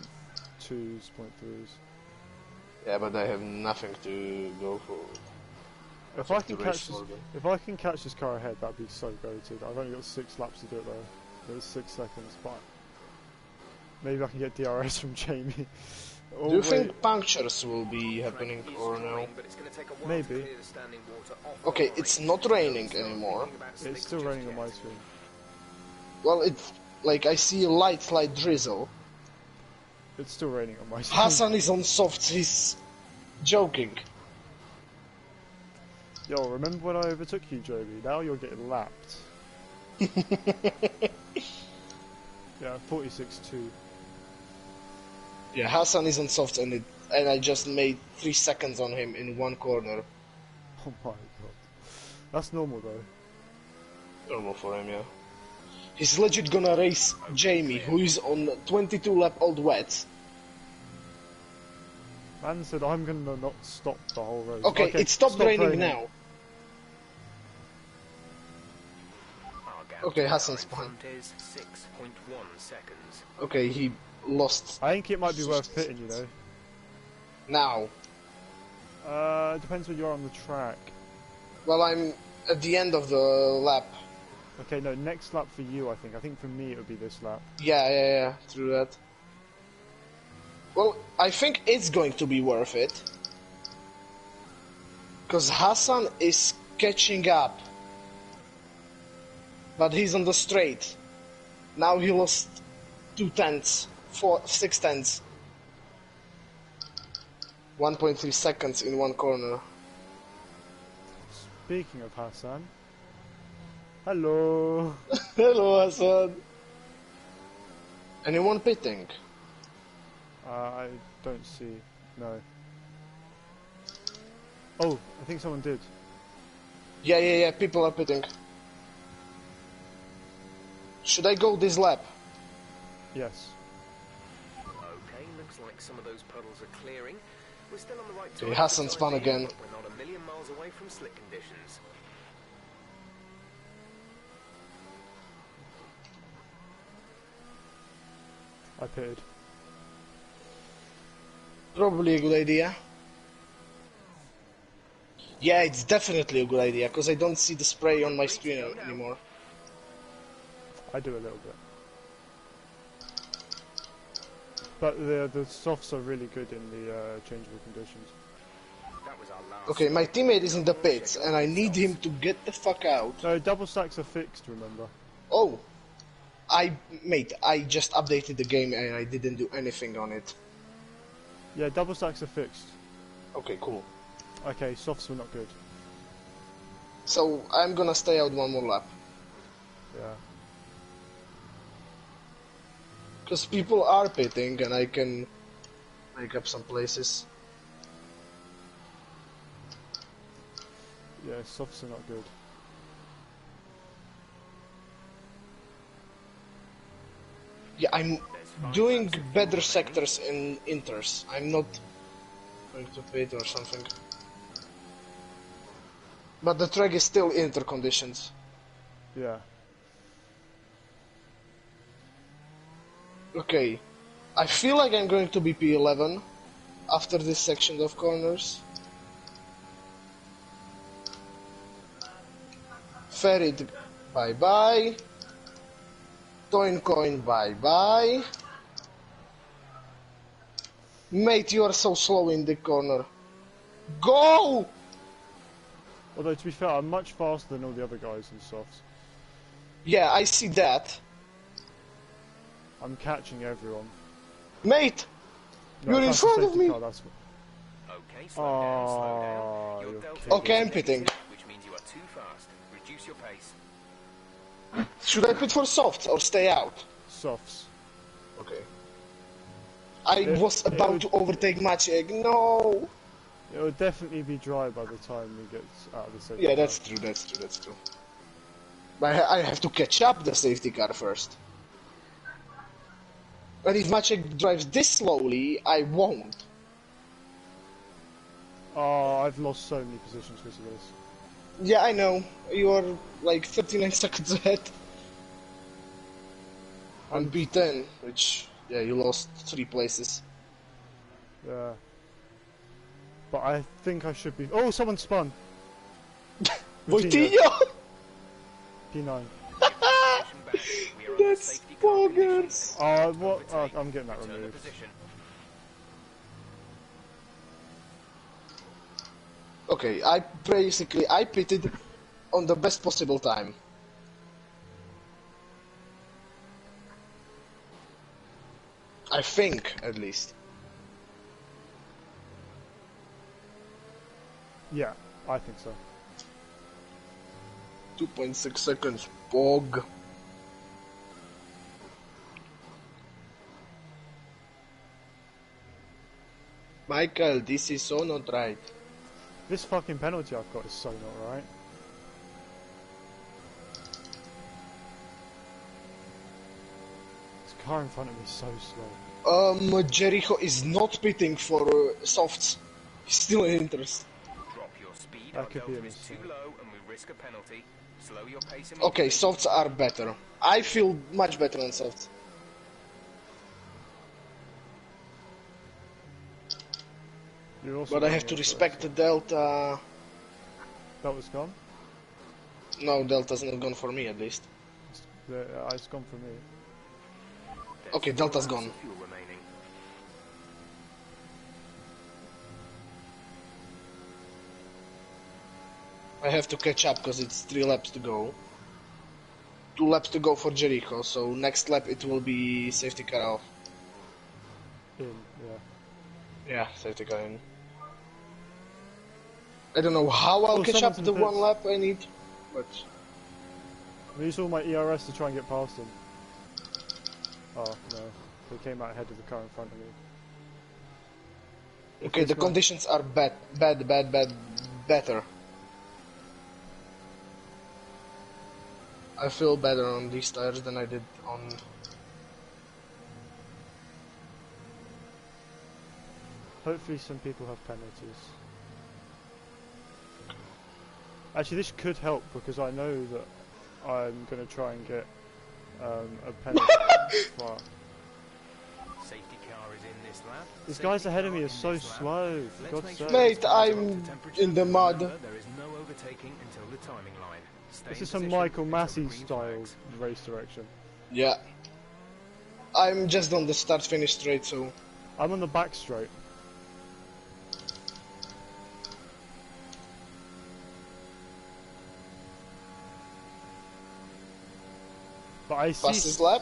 .3s.
Yeah, but I have nothing to go for.
If I
to
can
race
catch this,
for them.
if I can catch this car ahead, that'd be so goated. I've only got 6 laps to do it though. There's 6 seconds, but maybe I can get DRS from Jamie. Oh,
Do you
wait.
think punctures will be happening or no?
But it's going to take a while
Maybe.
to clear the standing water off
Okay,
the
it's
race.
not raining
Don't start
anymore.
thinking about
It's
slicks
still
just
raining on my
yet.
screen.
Well, it's like I see a light drizzle.
It's still raining on my screen.
Hassan is on softs, he's joking.
Yo, remember when I overtook you, Joby? Now you're getting lapped. Yeah, 46.2.
Yeah, Hassan is on softs and I just made 3 seconds on him in one corner.
Oh my god. That's normal though.
Normal for him, yeah. He's legit gonna race Jamie, who is on 22 lap old wets.
Man said I'm gonna not stop the whole race.
Okay, it stopped
stop
raining now.
Our gap
Okay,
to
Hassan's
the car in
fine.
front is 6.1 seconds.
Okay, he lost
I think it might be worth pitting, you know.
now.
It depends where you are on the track.
Well, I'm at the end of the lap.
Okay, no, next lap for you, I think. I think for me it would be this lap.
Yeah, through that. Well, I think it's going to be worth it. Because Hassan is catching up. But he's on the straight. Now he lost 2 tenths, 6 tenths. 1.3 seconds in one corner.
Speaking of Hassan. Hello.
Hello, Hassan. Anyone pitting?
I don't see. No. Oh, I think someone did.
Yeah, people are pitting. Should I go this lap?
Yes.
Okay, looks like some of those puddles are clearing. We're still on the right
Okay,
track.
Hassan's
for
spun
the
again.
but we're not a million miles away from slick conditions.
I pitted.
Probably a good idea. Yeah, it's definitely a good idea, because I don't see the spray on my screen anymore.
I do a little bit. But the softs are really good in the changeable conditions.
That was our last.
Okay, my teammate is in the pits, and I need him to get the fuck out.
No, double stacks are fixed, remember?
Oh! Mate, I just updated the game and I didn't do anything on it.
Yeah, double stacks are fixed.
Okay, cool.
Okay, softs were not good.
So, I'm gonna stay out one more lap.
Yeah.
Because people are pitting and I can make up some places.
Yeah, softs are not good.
Yeah, I'm doing better sectors in inters. I'm not going to pit or something. But the track is still inter conditions.
Yeah.
Okay. I feel like I'm going to be P11 after this section of corners. Ferid, bye bye. Coin, bye bye. Mate, you are so slow in the corner. Go!
Although, to be fair, I'm much faster than all the other guys in softs.
Yeah, I see that.
I'm catching everyone.
Mate!
No,
You're in
that's a
front of
safety
me!
car, that's...
Okay, slow down, slow down. Your
you're
delta
kidding.
Okay, I'm
is
pitting.
negative, which means you are too fast. Reduce your pace.
Should I pit for soft or stay out?
Softs.
Okay. I was about to overtake Maciek. No!
It will definitely be dry by the time he gets out of the safety
Yeah,
car.
that's true, that's true, that's true. But I have to catch up the safety car first. And if Maciek drives this slowly, I won't.
Oh, I've lost so many positions because of this.
Yeah, I know. You are like 39 seconds ahead. On B10, which, yeah, you lost 3 places.
Yeah. But I think I should be... Oh, someone spun!
Wojtinho!
P9.
That's boggers!
What? I'm getting that removed.
Okay, I pitted on the best possible time. I think, at least.
Yeah, I think so.
2.6 seconds, bog. Michael, this is so not right.
This fucking penalty I've got is so not right. This car in front of me is so slow.
Jericho is not pitting for softs. He's still in interest.
Drop your speed.
That
Our
could be
delta
a
is too
mistake.
low, and we risk a penalty. Slow your pace
Okay,
immediately.
softs are better. I feel much better on softs.
You're also
But I have
running
to
into
respect the
it.
Delta.
That was gone?
No, Delta's not gone for me at least.
It's gone for me.
There's
Okay,
4
Delta's
laps
gone.
of fuel remaining.
I have to catch up because it's 3 laps to go. 2 laps to go for Jericho, so next lap it will be safety car off.
In, yeah.
Yeah, safety car in. I don't know how I'll
Oh,
catch up
someone's in
the
the
1
pits.
lap I need, but
I use all my ERS to try and get past them. Oh, no. They came out ahead of the car in front of me.
okay, the conditions are better. I feel better on these tires than I did on...
Hopefully some people have penalties. Actually, this could help because I know that I'm going to try and get a penalty. Wow.
Safety car is in this lap.
These
Safety
guys ahead of
car
me are
in
so
this lap.
slow,
Let's
for God's
make
sake.
sure
Mate,
these cars are up
I'm
to temperature.
in the mud.
Remember, there is no overtaking until the timing line. Stay
This
in
is some
position
Michael
until the
Massey
green
style
flags.
race direction.
Yeah. I'm just on the start-finish straight, so...
I'm on the back straight. But I see...
Fastest lap?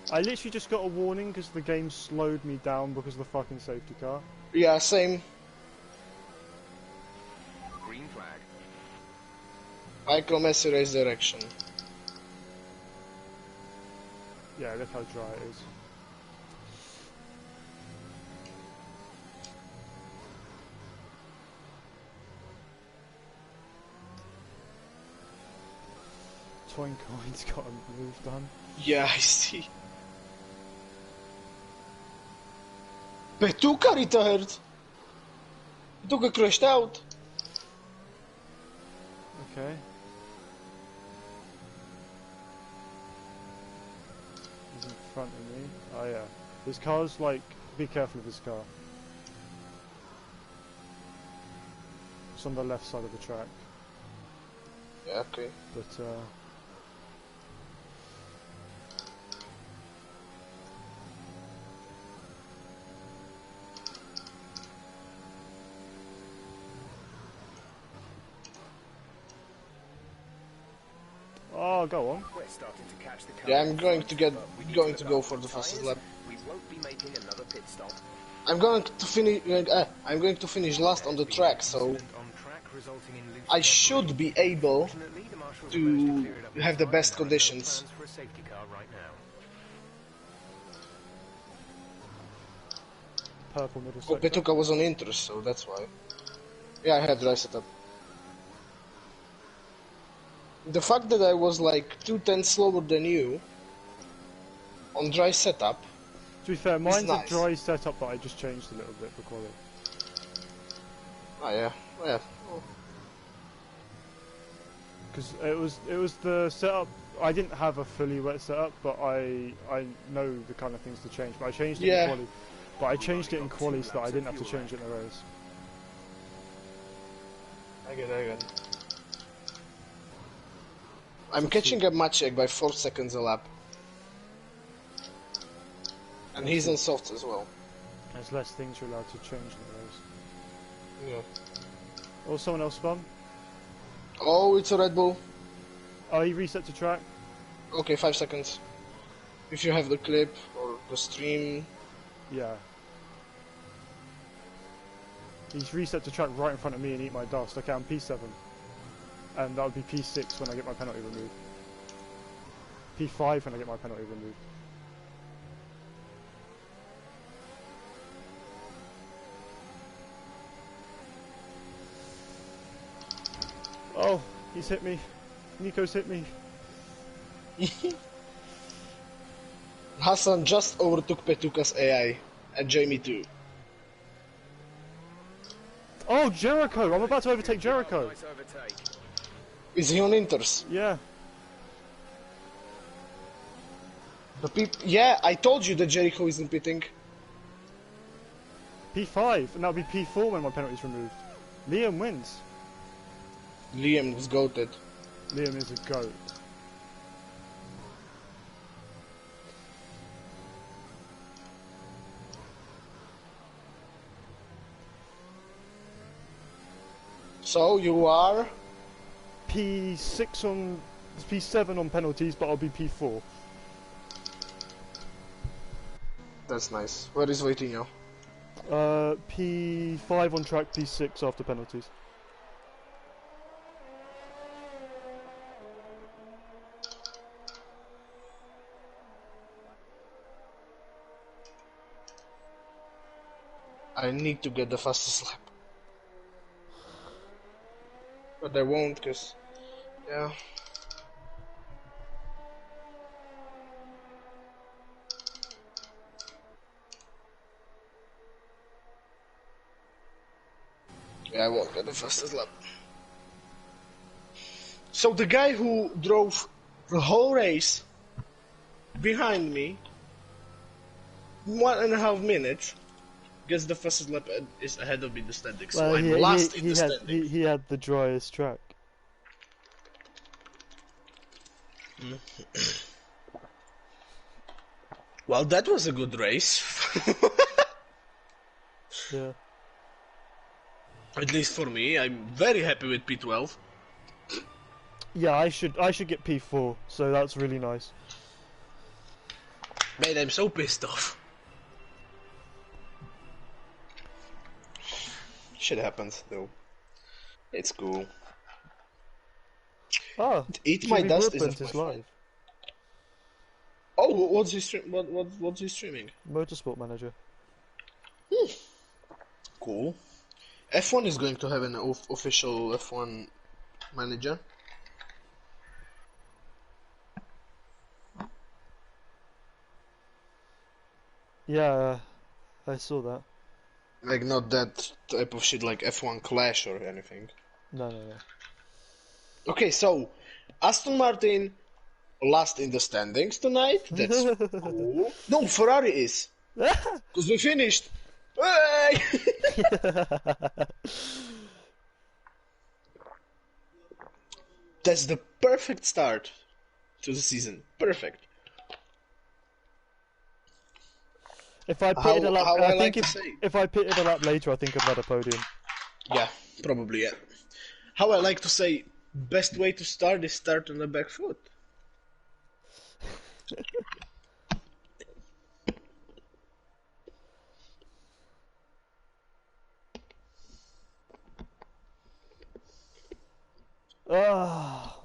I literally just got a warning because the game slowed me down because of the fucking safety car.
Yeah, same.
Green flag.
Michael Messi race direction.
Yeah, look how dry it is. Twin Coin's got a move done.
Yeah, I see. Petuka retired! Petuka crashed out!
Okay. front of me. Oh yeah. His car's like, be careful of his car. It's on the left side of the track.
Yeah, okay.
But oh, go on.
We're starting to catch the
Yeah, I'm going to go for the fastest lap.
We won't be making another pit stop.
I'm going to finish last on the track, so I should be able to have the best conditions.
Purple middle
Oh,
sector.
Petuka was on interest, so that's why. Yeah, I had dry setup. The fact that I was like 2/10 slower than you on dry setup.
To be fair, mine's
nice.
a dry setup, but I just changed a little bit for quality.
Oh yeah, yeah.
Because it was the setup. I didn't have a fully wet setup, but I know the kind of things to change. But I changed it in quali. But I changed it in quali so that I didn't have to change it in the race.
I get it. I'm catching up Maciek by 4 seconds a lap. And he's on softs as well.
There's less things you're allowed to change in the race.
Yeah.
Or someone else spun.
Oh, it's a Red Bull.
Oh, he reset to track.
Okay, 5 seconds. If you have the clip or the stream.
Yeah. He's reset to track right in front of me and eat my dust. Okay, I'm P7. And that would be P6 when I get my penalty removed. P5 when I get my penalty removed. Oh, he's hit me. Nico's hit me.
Hassan just overtook Petuka's AI. And Jamie too.
Oh, Jericho! I'm about to overtake Jericho.
Nice overtake.
Is he on inters?
Yeah.
Yeah, I told you that Jericho isn't pitting.
P5, and that'll be P4 when my penalty's removed. Liam wins.
Liam was goated.
Liam is a goat.
So you are
P6 on... P7 on penalties, but I'll be P4.
That's nice. Where is Vitinho?
P5 on track, P6 after penalties.
I need to get the fastest lap. But I won't, because... Yeah. Yeah, I won't get the fastest lap. So the guy who drove the whole race behind me, 1.5 minutes, gets the fastest lap and is ahead of me in the standings. So I'm last in the standings.
He had the driest track.
Well, that was a good race.
Yeah.
At least for me, I'm very happy with P12.
Yeah, I should get P4, so that's really nice.
Man, I'm so pissed off. Shit happens, though. It's cool.
Ah,
Eat My
Jimmy
Dust
Broadbent
is
is live.
Oh, what's he stream? What's he streaming?
Motorsport Manager.
Cool. F1 is going to have an official F1 manager.
Yeah, I saw that.
Like, not that type of shit like F1 Clash or anything.
No.
Okay, so Aston Martin last in the standings tonight. That's cool. No, Ferrari is. Because we finished. Hey! That's the perfect start to the season. Perfect.
If I pitted a lap, I think
say.
if I pitted a lap later, I think I'd had a podium.
Yeah, probably, yeah. How I like to say, best way to start is start on the back foot.
Ah,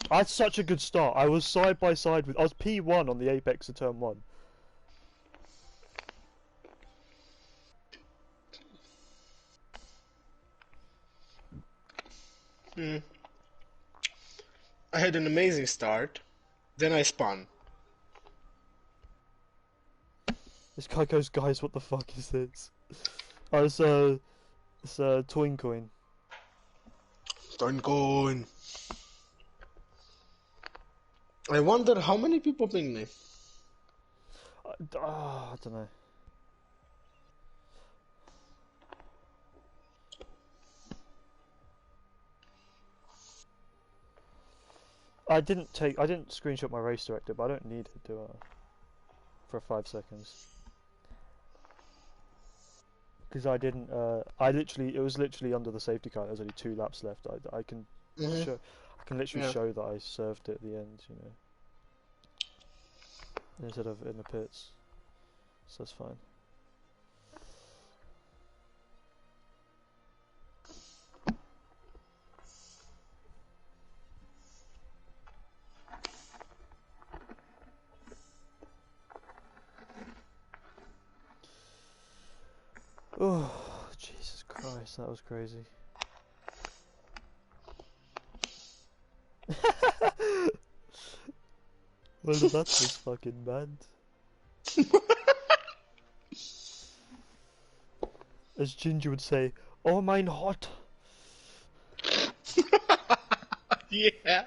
I had such a good start. I was side by side with. I was P1 on the apex of turn 1.
I had an amazing start, then I spun.
This guy goes, guys, what the fuck is this? Oh, it's a Toin coin.
Coin. I wonder how many people ping me.
I don't know. I didn't screenshot my race director, but I don't need it to for 5 seconds. Because I didn't, it was literally under the safety car. There's only 2 laps left. I can show, I can literally show that I served it at the end, you know, instead of in the pits. So that's fine. Oh, Jesus Christ, that was crazy. Well, that was fucking mad. As Ginger would say, oh mein hot.
Yeah,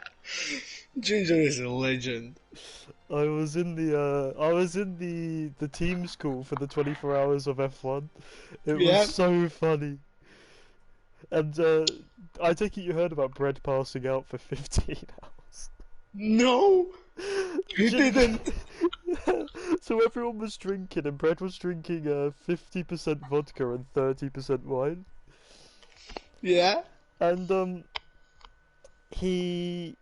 Ginger is a legend.
I was in the team school for the 24 hours of F1. It was so funny. And I take it you heard about Bread passing out for 15 hours.
No, you didn't.
So everyone was drinking, and Bread was drinking 50% vodka and 30% wine.
Yeah.
And he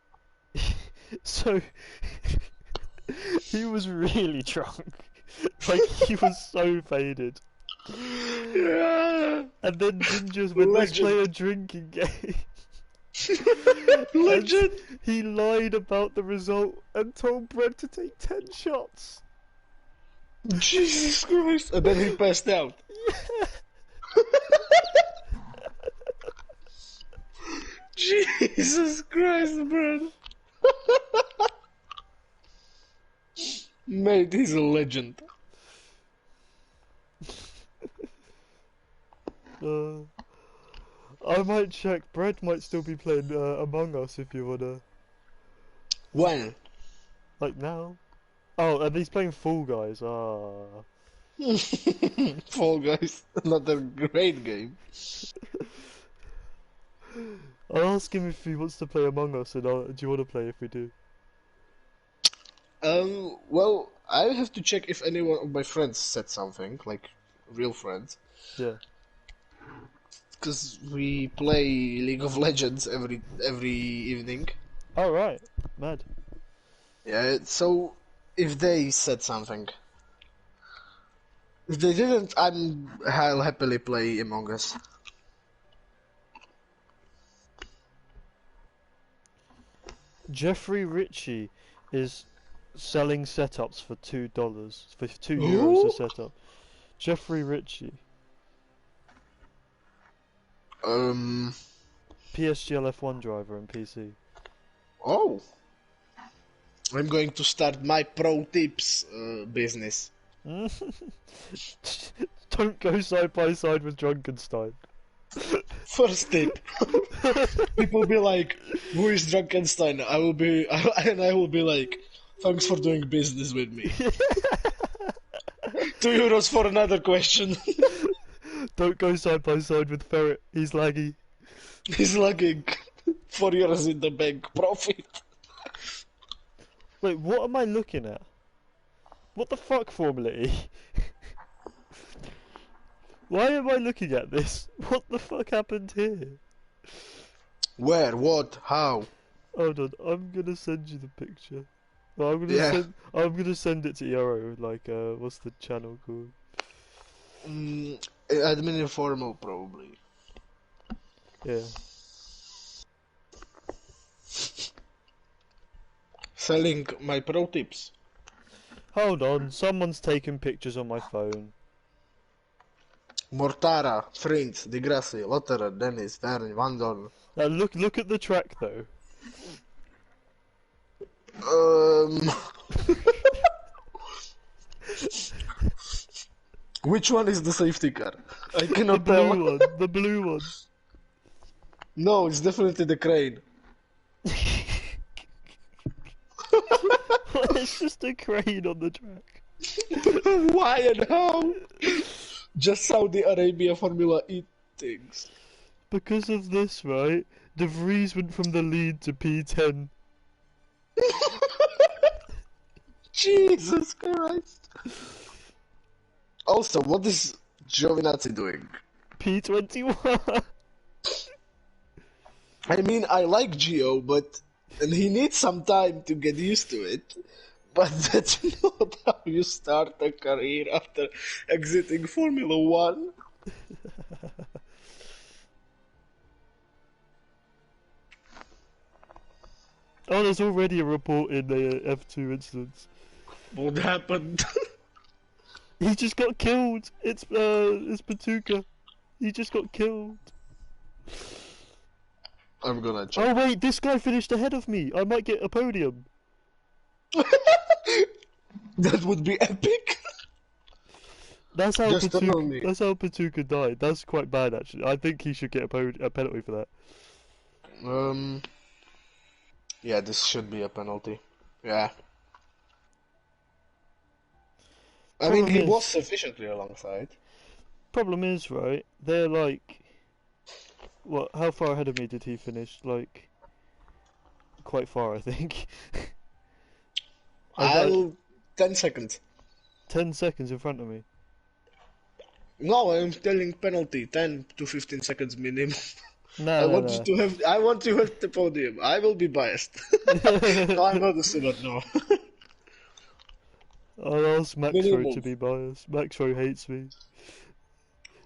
so he was really drunk. Like, he was so faded.
Yeah.
And then Ginger went, let's play a drinking game.
Legend.
And he lied about the result and told Bread to take 10 shots.
Jesus Christ. And then he passed out.
Yeah.
Jesus Christ, bro. Mate, he's a legend.
I might check. Bread might still be playing Among Us if you wanna.
When?
Like now. Oh, and he's playing Fall Guys.
Fall Guys, another great game.
I'll ask him if he wants to play Among Us, and do you want to play if we do?
Well, I have to check if any one of my friends said something, like real friends.
Yeah.
Because we play League of Legends every evening.
Oh, right. Mad.
Yeah, so if they said something. If they didn't, I'll happily play Among Us.
Jeffrey Ritchie is selling setups for $2, for €2 a setup. Jeffrey Ritchie. PSGL F1 driver and PC.
Oh. I'm going to start my pro tips business.
Don't go side by side with Drunkenstein.
First tip. People be like, "Who is Drunkenstein?" I will be, and I will be like, "Thanks for doing business with me." €2 for another question.
Don't go side by side with Ferret. He's laggy.
He's lagging. €4 in the bank. Profit.
Wait, what am I looking at? What the fuck, Formula E? Why am I looking at this? What the fuck happened here?
Where? What? How?
Hold on, I'm gonna send you the picture. No,
Yeah.
I'm gonna send it to ERO. Like, what's the channel called?
Admin informal, probably.
Yeah.
Selling my pro tips.
Hold on, someone's taking pictures on my phone.
Mortara, Friends, Di Grassi, Lotterer, Dennis, Verne, Vandon.
Now look at the track though.
Which one is the safety car? I
The
cannot
blue
tell.
one, the blue one.
No, it's definitely the crane.
It's just a crane on the track.
Why and how? Just Saudi Arabia Formula E things.
Because of this, right? De Vries went from the lead to P10.
Jesus Christ. Also, what is Giovinazzi doing?
P21.
I mean, I like Gio, but and he needs some time to get used to it. But that's not how you start a career after exiting Formula One.
Oh, there's already a report in the F2 incidents.
What happened?
He just got killed. It's Patuka. He just got killed.
I'm gonna check.
Oh wait, this guy finished ahead of me. I might get a podium.
That would be epic.
That's how
Just tell me.
Patuka. That's how Patuka died. That's quite bad, actually. I think he should get a penalty for that.
Yeah, this should be a penalty. Yeah. I mean, he was sufficiently alongside.
Problem is, right? They're like, what? How far ahead of me did he finish? Like, quite far, I think.
10 seconds.
10 seconds in front of me.
No, I'm telling penalty, 10 to 15 seconds minimum.
No,
I want you to have. I want you at the podium. I will be biased. No, I'm not a Sinner, no.
I'll ask Maxro
Minimum.
to be biased. Maxro hates me.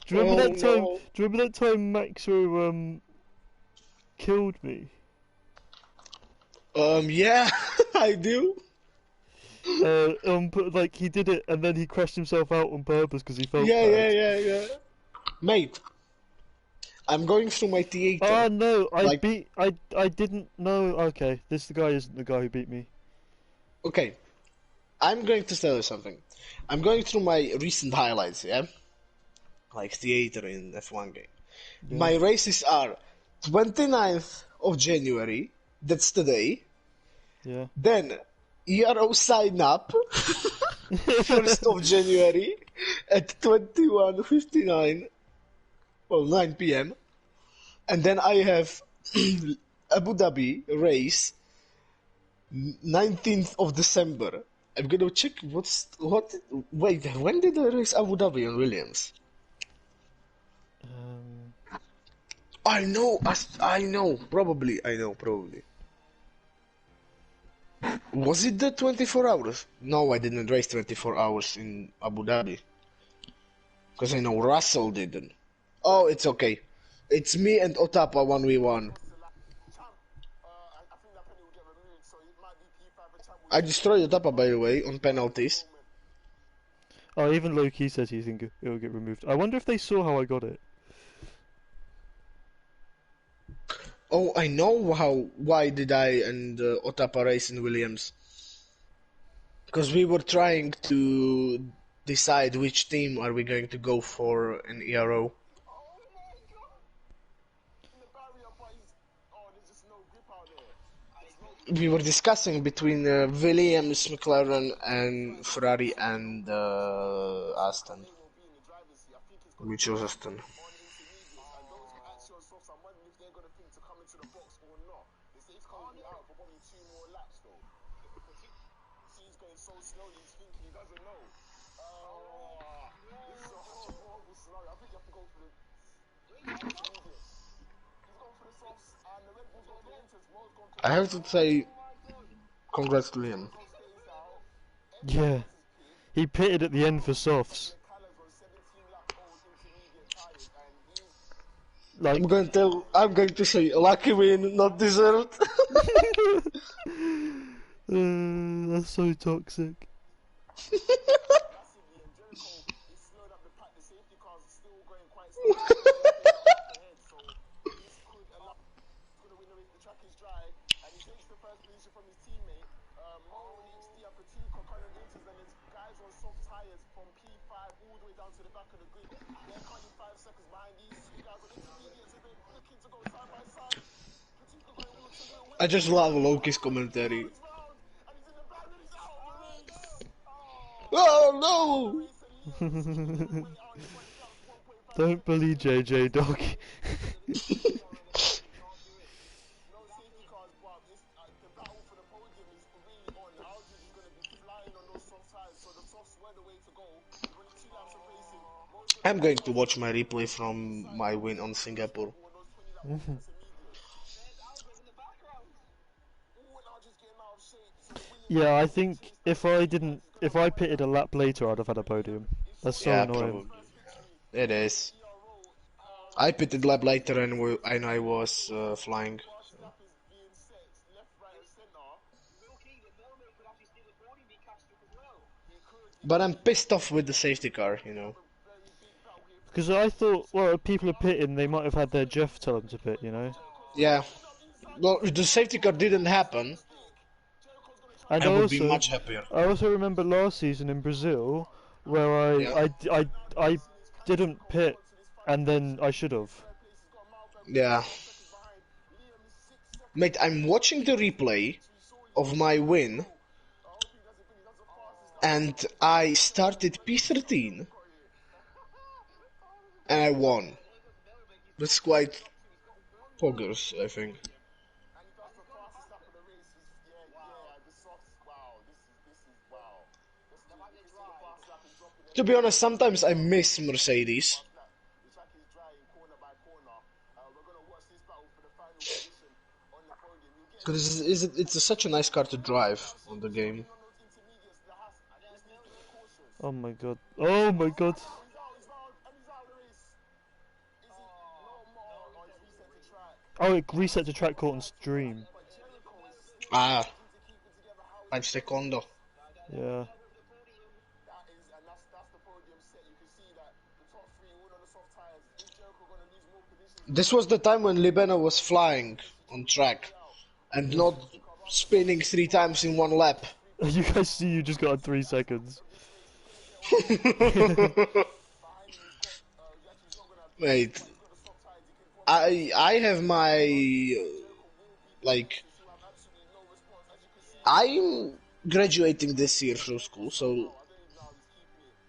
Do you remember that time?
No.
Do you remember that time Maxro killed me?
Yeah, I do.
But like he did it and then he crashed himself out on purpose because he felt
Yeah,
bad.
yeah. Mate, I'm going through my theater.
Oh no, I
Like-
didn't know. Okay, the guy isn't the guy who beat me.
Okay, I'm going to tell you something. I'm going through my recent highlights, yeah? Like theater in F1 game.
Yeah.
My races are 29th of January, that's today.
Yeah.
Then ERO sign up 1st of January at 21:59, well 9 p.m. And then I have Abu Dhabi race 19th of December. I'm gonna check wait, when did I race Abu Dhabi on Williams? I know, probably. Was it the 24 hours? No, I didn't race 24 hours in Abu Dhabi. Because I know Russell didn't. Oh, it's okay. It's me and Otapa 1v1. I destroyed Otapa, by the way, on penalties.
Oh, even Loki says he think it'll get removed. I wonder if they saw how I got it.
Oh, I know why did I and Otapa race in Williams. Because we were trying to decide which team are we going to go for in ERO. we were discussing between Williams, McLaren, and Ferrari and Aston. We chose Aston. I have to say, congrats to him.
Yeah. He pitted at the end for softs. Like,
I'm going to say, lucky win, not deserved.
that's so toxic.
I just love Loki's commentary. Oh no!
Don't bully JJ, dog.
I'm going to watch my replay from my win on Singapore.
Yeah, I think if I pitted a lap later, I'd have had a podium. That's so annoying.
Probably. It is. I pitted lap later and I was flying. But I'm pissed off with the safety car, you know.
Because I thought, well, if people are pitting, they might have had their Jeff tell them to pit, you know?
Yeah. Well, if the safety car didn't happen,
And
I would be much happier.
I also remember last season in Brazil, where I didn't pit, and then I should have.
Yeah. Mate, I'm watching the replay of my win, and I started P13, and I won. That's quite poggers, I think. To be honest, sometimes I miss Mercedes. Because it's such a nice car to drive on the game.
Oh my god. Oh my god. Oh, it reset to track caught on stream.
Ah. 5 secondo.
Yeah.
This was the time when Libena was flying on track and not spinning 3 times in 1 lap.
You guys see you just got on 3 seconds.
Mate, I have my like I'm graduating this year from school, so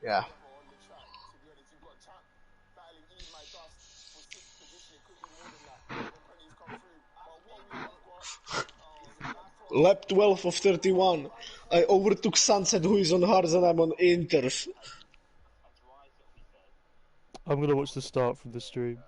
yeah. Lap 12 of 31. I overtook Sunset, who is on hards, and I'm on inters.
I'm gonna watch the start from the stream.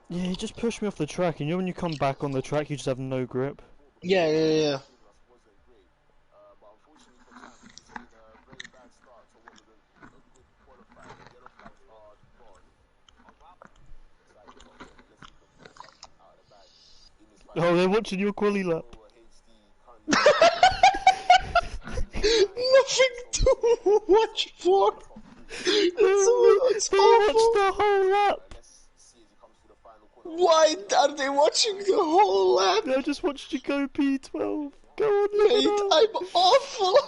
Yeah, he just pushed me off the track, and you know when you come back on the track, you just have no grip?
Yeah.
Oh, they're watching your quali lap.
Nothing to watch for. It's
They
awful.
watched the whole lap.
Why are they watching the whole lap?
I just watched you go P12. Go on,
Mate,
Liverpool.
I'm awful.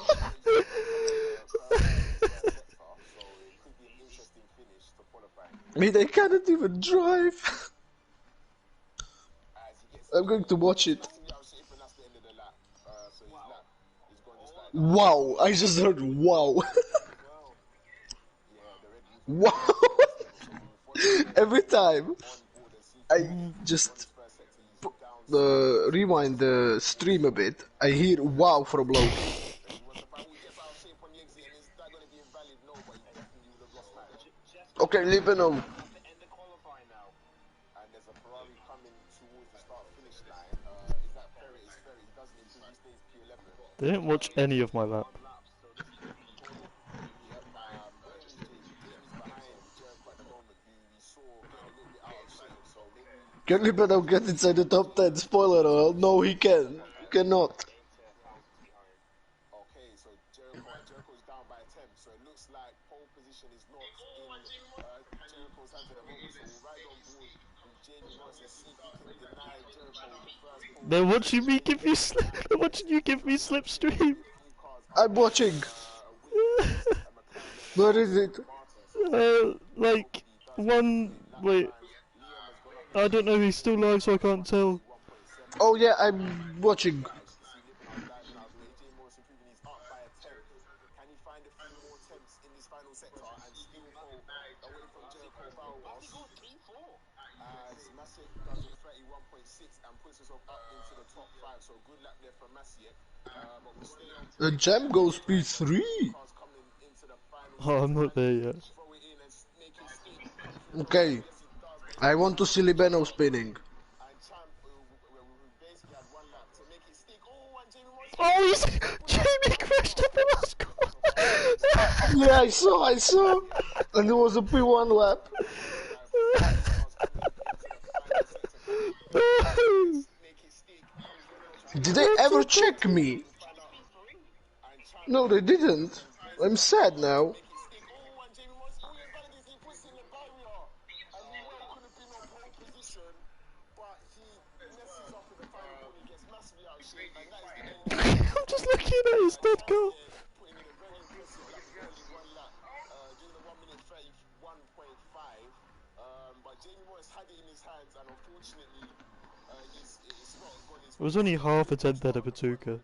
Mate, I cannot even drive. I'm going to watch it. Wow, I just heard wow. Wow. Every time I just rewind the stream a bit, I hear wow from low. Okay, Libano.
They didn't watch any of my lap.
Can Libano get inside the top 10? Spoiler alert, no he can. He cannot.
They're watching me give you They're watching you give me slipstream.
I'm watching. Where is it?
Like one. Wait. I don't know. He's still live, so I can't tell.
Oh yeah, I'm watching. The Jam goes P3.
Oh, I'm not there yet.
Okay, I want to see Libano spinning.
Oh, he's Jamie crashed at the last corner.
Yeah, I saw. And it was a P1 lap. Did they ever check me? No, they didn't. I'm sad now.
I'm just looking at his dead car. It was only half a tenth out of Patuca.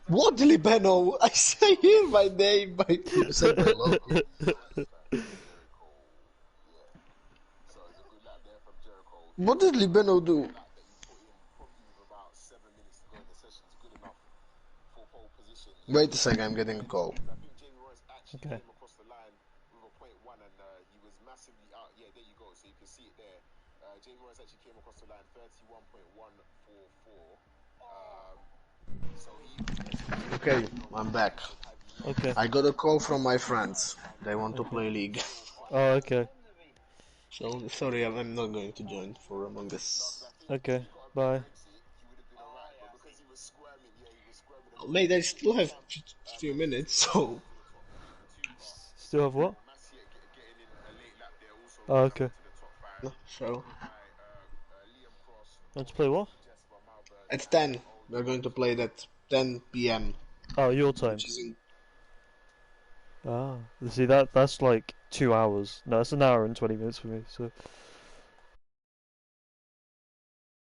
What, Libano? I say here my name, my said my logo. What did Libano do? Wait a second, I'm getting a call.
Okay.
Okay, I'm back.
Okay.
I got a call from my friends. They want to play League.
Oh, okay.
So, sorry, I'm not going to join for Among Us.
Okay. Bye.
Mate, I still have a few minutes, so...
Still have what? Oh, okay.
So...
Want to play what?
At 10, we're going to play that 10 PM.
Oh, your time.
Which is in...
Ah, see that's like 2 hours. No, it's an hour and 20 minutes for me. So.